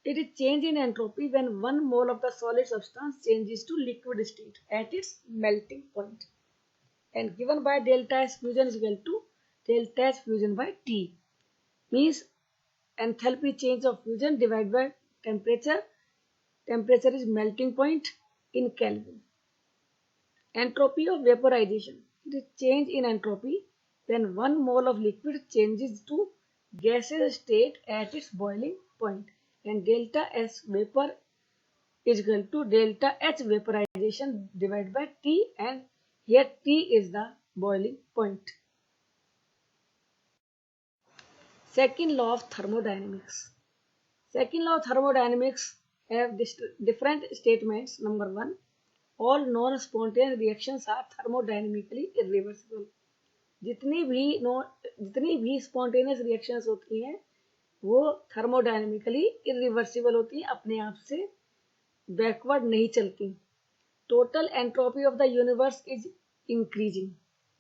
It is change in entropy when 1 mole of the solid substance changes to liquid state at its melting point, and given by delta S fusion is equal to delta S fusion by T. Means enthalpy change of fusion divided by temperature. Temperature is melting point in Kelvin. Entropy of vaporization. It is change in entropy when 1 mole of liquid changes to gaseous state at its boiling point, and delta S vapor is equal to delta H vaporization divided by T, and here T is the boiling point. Second law of thermodynamics. Second law of thermodynamics have different statements. Number 1, all non-spontaneous reactions are thermodynamically irreversible. जितनी भी spontaneous reactions होती हैं वो thermodynamically irreversible होती हैं, अपने आप से बैकवर्ड नहीं चलती. total entropy of the universe is increasing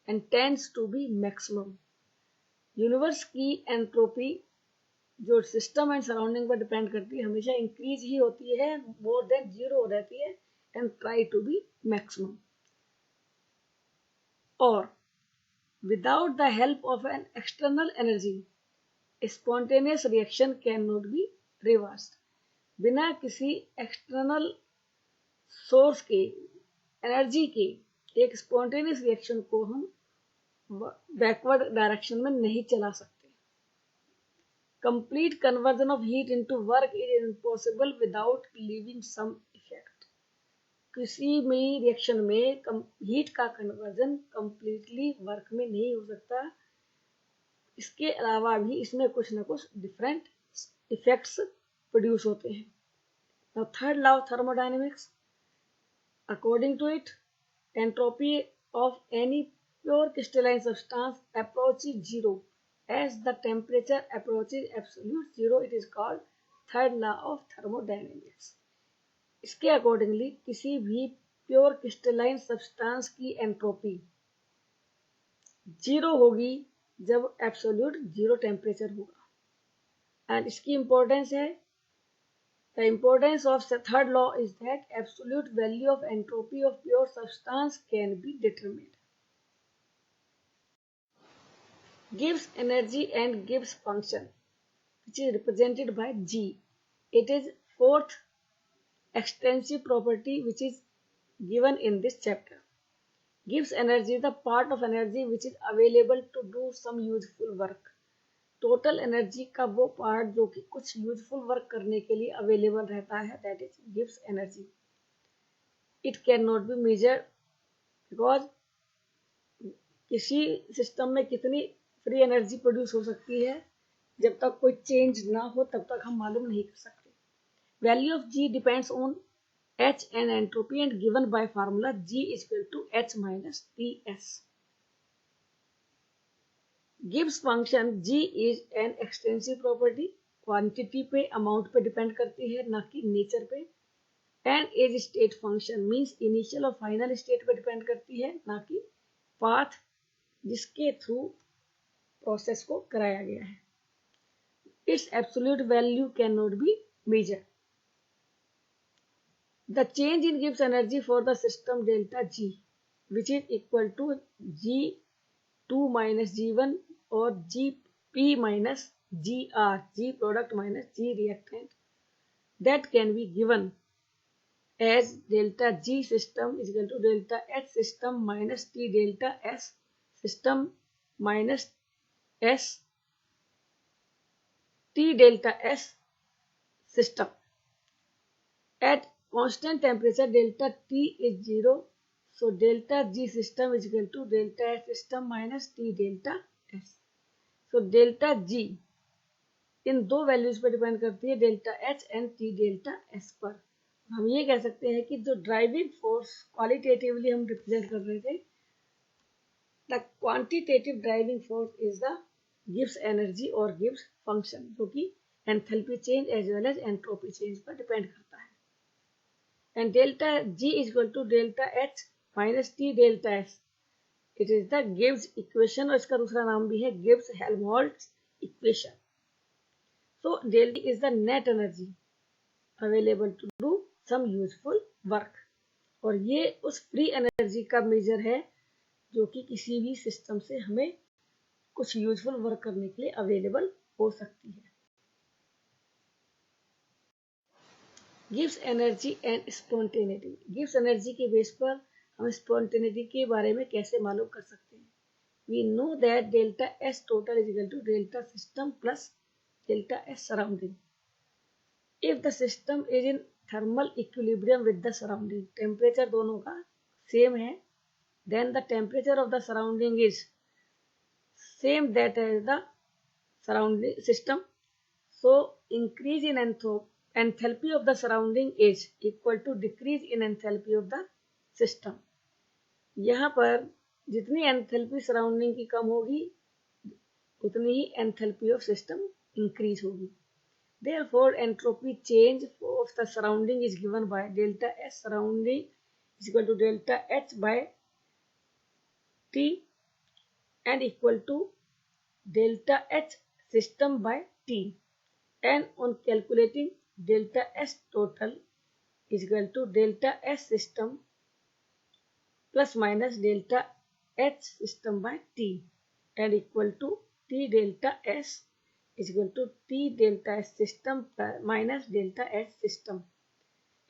and tends to be maximum. Universe की एंट्रोपी जो सिस्टम एंड सराउंडिंग पर डिपेंड करती है हमेशा इंक्रीज ही होती है, मोर देन जीरो रहती है and try to be maximum. और without the help of an external energy spontaneous reaction can not be reversed. बिना किसी एक्सटर्नल सोर्स के, एनर्जी के, एक स्पॉन्टेनियस रिएक्शन को हम बैकवर्ड डायरेक्शन में नहीं चला सकते. Complete conversion of heat into work is impossible without leaving some effect. किसी भी रिएक्शन में हीट का कन्वर्जन कंप्लीटली वर्क में नहीं हो सकता, इसके अलावा भी इसमें कुछ ना कुछ डिफरेंट इफेक्ट्स प्रोड्यूस होते हैं. Now third law of thermodynamics. According to it, entropy of any pure crystalline substance approaches zero. As the temperature approaches absolute zero, it is called third law of thermodynamics. इसके accordingly किसी भी pure crystalline substance की entropy zero होगी जब absolute zero temperature होगा. And इसकी importance है, the importance of the third law is that absolute value of entropy of pure substance can be determined. Gibbs energy and Gibbs function, which is represented by G. It is fourth extensive property which is given in this chapter. Gibbs energy is the part of energy which is available to do some useful work. Total energy का वो part जो कि कुछ useful work करने के लिए available रहता है, that is gives energy. It can not be measured because किसी सिस्टम में कितनी फ्री एनर्जी प्रोड्यूस हो सकती है जब तक कोई चेंज ना हो तब तक हम मालूम नहीं कर सकते. Value of G depends on H and entropy and given by formula G is equal to H minus T S. Gibbs function G is an extensive property. Quantity पे, अमाउंट पे डिपेंड करती है, ना कि नेचर पे. And as state function means initial और final state पे depend करती है, ना कि पाथ जिसके थ्रू प्रोसेस को कराया गया है. Its absolute value can not be measured. The change in Gibbs energy for the system delta G which is equal to G2 minus G1 or Gp minus Gr, G product minus G reactant, that can be given as delta G system is equal to delta H system minus T delta S system minus S T delta S system. At constant temperature delta T is 0, so delta G system is equal to delta H system minus T delta S. So delta G इन दो values पर depend करती है, delta H and T delta S पर. हम ये कह सकते हैं कि जो ड्राइविंग फोर्स क्वालिटेटिवली हम रिप्रेजेंट कर रहे थे, the quantitative driving force is the Gibbs energy और गिब्स फंक्शन, जो कि enthalpy change as well as entropy change पर डिपेंड करता है. And delta G is equal to delta H minus T delta S. It is the Gibbs equation, और इसका दूसरा नाम भी है Gibbs Helmholtz equation. So delta is the net energy available to do some useful work, और ये उस free energy का मेजर है जो कि किसी भी सिस्टम से हमें कुछ यूजफुल वर्क करने के लिए अवेलेबल हो सकती है. Gibbs energy and spontaneity. Gibbs energy के बेस पर हम स्पॉन्टेनिटी के बारे में कैसे मालूम कर सकते हैं. We know that delta S total is equal to delta system plus delta S surrounding. If the system is in thermal equilibrium with the surrounding, temperature दोनों का सेम है, then the temperature of the surrounding is same that as the surrounding system. So increase in enthalpy of the surrounding is equal to decrease in enthalpy of the system. यहाँ पर जितनी enthalpy surrounding की कम होगी उतनी ही enthalpy of system increase होगी. Therefore, entropy change of the surrounding is given by delta S surrounding is equal to delta H by T and equal to delta H system by T, and on calculating delta S total is equal to delta S system plus minus delta H system by T and equal to T delta S is equal to T delta S system minus delta S system.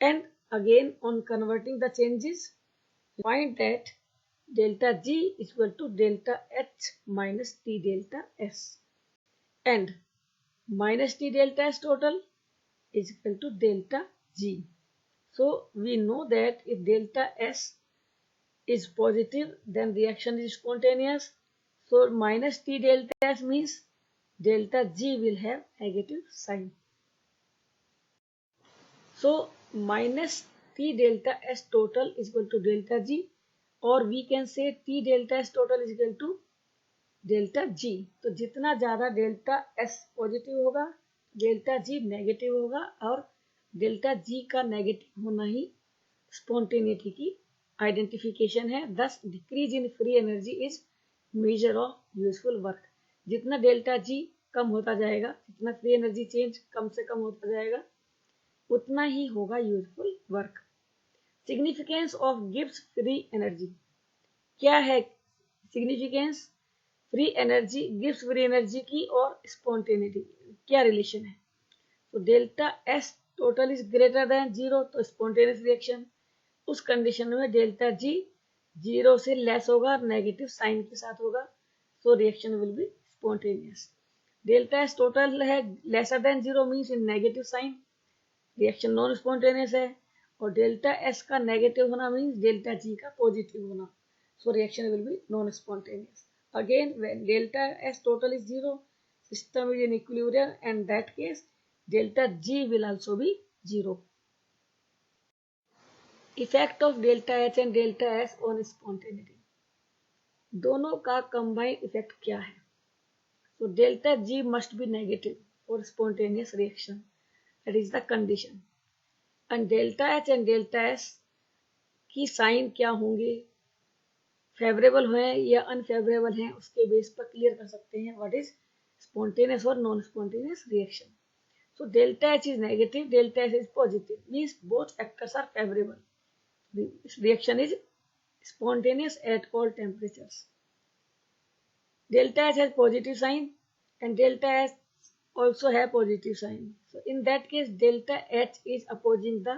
And again on converting the changes, find that delta G is equal to delta H minus T delta S, and minus T delta S total is equal to delta G. So we know that if delta S is positive, then reaction is spontaneous. So minus T delta S means delta G will have negative sign. So minus T delta S total is equal to delta G, or we can say T delta S total is equal to delta G. तो जितना ज़्यादा delta S positive होगा, delta G negative होगा, और delta G का negative होना ही spontaneity की identification है. दस decrease in free energy is measure of useful work. जितना डेल्टा जी कम होता जाएगा, जितना फ्री एनर्जी चेंज कम से कम होता जाएगा, उतना ही होगा useful work. Significance of Gibbs free energy. क्या है significance free energy, Gibbs free energy की और स्पॉन्टेनिटी क्या रिलेशन है? तो delta S total is greater than zero, तो स्पॉन्टेनियस रिएक्शन. उस कंडीशन में डेल्टा जी जीरो से लेस होगा, नेगेटिव साइन के साथ होगा, so reaction will be spontaneous. Delta S total है lesser than zero means in negative sign, reaction non spontaneous है. और डेल्टा एस का नेगेटिव होना मीन्स डेल्टा जी का पॉजिटिव होना, सो reaction will be non spontaneous. Again, when delta S total is 0, system is in equilibrium, and that case delta G will also be 0. Effect of delta H and delta S on spontaneity. दोनों का combined effect क्या है? So delta G must be negative for spontaneous reaction. That is the condition. And delta H and delta S की sign क्या होंगे, favourable हैं या unfavourable हैं, उसके बेस पर क्लियर कर सकते हैं व्हाट इज स्पॉन्टेनियस और non spontaneous reaction. So delta H is negative, delta H is positive, means both factors are favourable. Reaction is spontaneous at all temperatures. Delta H has positive sign and delta S also have positive sign. So in that case delta H is opposing the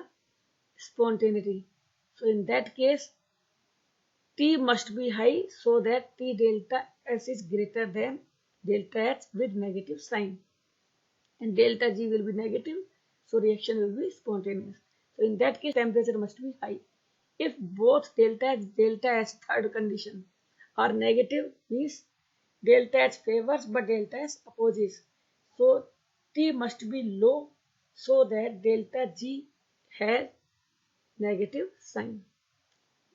spontaneity. So in that case T must be high so that T delta S is greater than delta H with negative sign, and delta G will be negative, so reaction will be spontaneous. So in that case temperature must be high. If both delta H, delta S, third condition, are negative, means delta H favors but delta S opposes, so T must be low so that delta G has negative sign.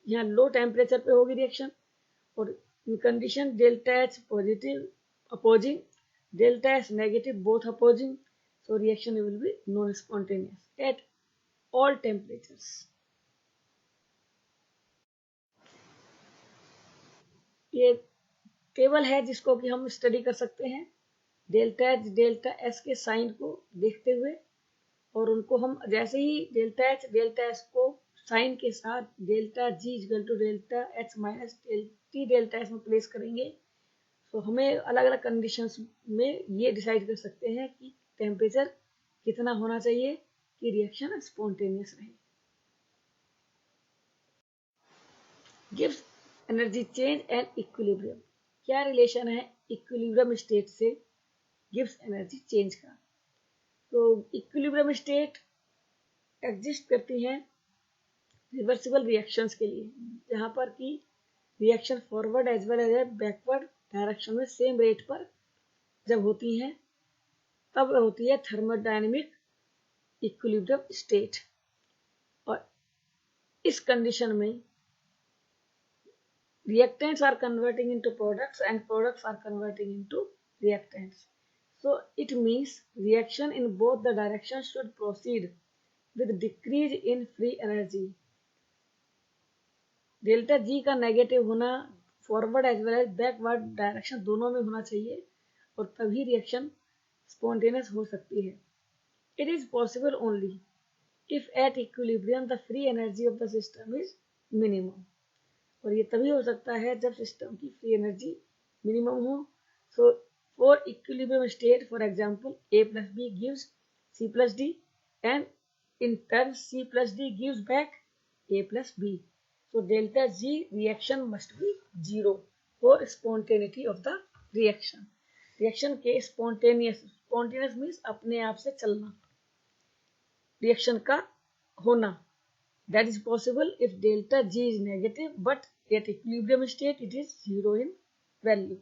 यहाँ low temperature पे होगी reaction, और इन condition delta H positive opposing, delta H negative both opposing, so reaction will be non spontaneous at all temperatures. ये table है जिसको कि हम स्टडी कर सकते हैं डेल्टा एच डेल्टा एस के साइन को देखते हुए, और उनको हम जैसे ही डेल्टा एच डेल्टा एस को साइन के साथ delta G equal to delta H minus T delta S में प्लेस करेंगे, तो हमें अलग अलग कंडीशंस में ये डिसाइड कर सकते हैं कि टेम्परेचर कितना होना चाहिए कि रिएक्शन स्पॉन्टेनियस रहे. Gives energy change and equilibrium. क्या रिलेशन है इक्विलिब्रियम स्टेट से गिव्स एनर्जी चेंज का? तो इक्विलिब्रियम स्टेट एग्जिस्ट करती है रिवर्सिबल रिएक्शंस के लिए, जहाँ पर कि reaction forward as well as backward direction में सेम रेट पर जब होती हैं, तब होती है थर्मोडायनेमिक इक्विलिब्रियम स्टेट. और इस कंडीशन में reactants are converting into products and products are converting into reactants. So it means reaction in both the directions should proceed with decrease in free energy. Delta G का negative होना forward as well as backward direction दोनों में होना चाहिए और तभी reaction spontaneous हो सकती है. It is possible only if at equilibrium the free energy of the system is minimum. और ये तभी हो सकता है जब सिस्टम की फ्री एनर्जी मिनिमम हो. So for equilibrium state for example a plus b gives c plus d and in turn c plus d gives back a plus b. So delta g reaction must be 0 for spontaneity of the reaction. Reaction के spontaneous means अपने आप से चलना, reaction का होना. That is possible if delta G is negative, but at equilibrium state it is 0 in value.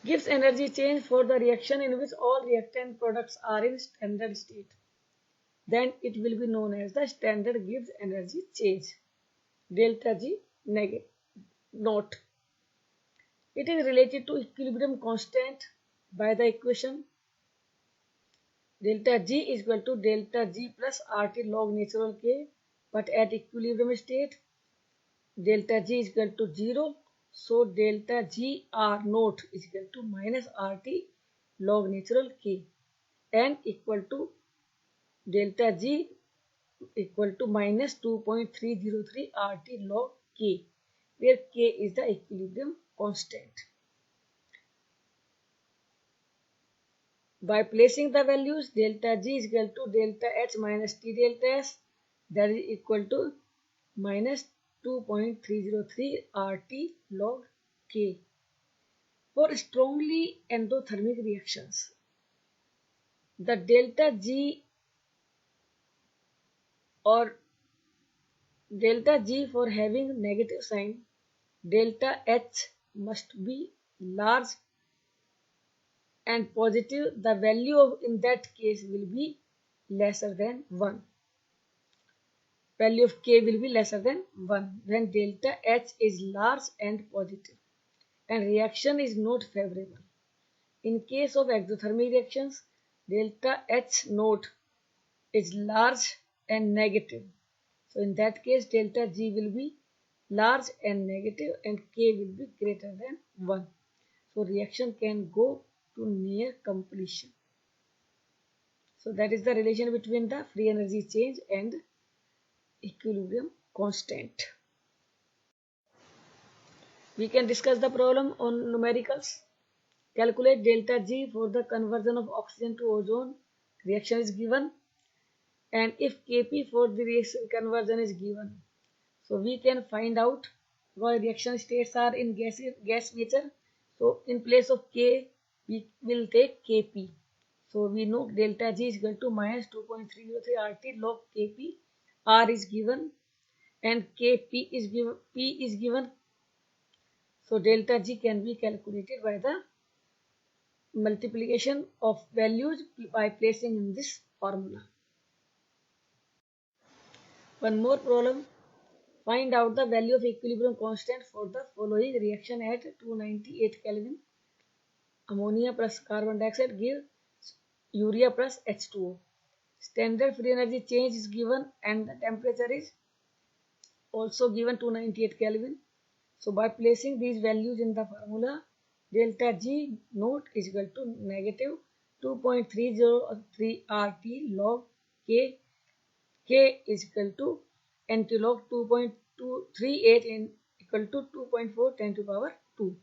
Gives energy change for the reaction in which all reactant products are in standard state. Then it will be known as the standard Gibbs energy change. Delta G negative not. It is related to equilibrium constant by the equation delta G is equal to delta G plus RT log natural K, but at equilibrium state delta G is equal to 0, so delta G R naught is equal to minus RT log natural K and equal to delta G equal to minus 2.303 RT log K, where K is the equilibrium constant. By placing the values, delta G is equal to delta H minus T delta S, that is equal to minus 2.303 RT log K. For strongly endothermic reactions, the delta G or delta G for having negative sign, delta H must be large and positive. The value of in that case will be lesser than 1. Value of K will be lesser than 1 when delta H is large and positive and reaction is not favorable. In case of exothermic reactions, delta H naught is large and negative. So in that case, delta G will be large and negative and K will be greater than 1. So reaction can go to near completion. So that is the relation between the free energy change and equilibrium constant. We can discuss the problem on numericals. Calculate delta G for the conversion of oxygen to ozone. Reaction is given. And if Kp for the reaction conversion is given. So we can find out why reaction states are in gas nature. So in place of K, we will take Kp. So we know delta G is equal to minus 2.303 RT log Kp. R is given and Kp is given, P is given. So delta G can be calculated by the multiplication of values by placing in this formula. One more problem. Find out the value of equilibrium constant for the following reaction at 298 Kelvin. Ammonia plus carbon dioxide give urea plus H2O. Standard free energy change is given and the temperature is also given 298 Kelvin. So by placing these values in the formula, delta G naught is equal to negative 2.303 RT log K. K is equal to NT log 2.238 in equal to 2.4 10 to the power 2.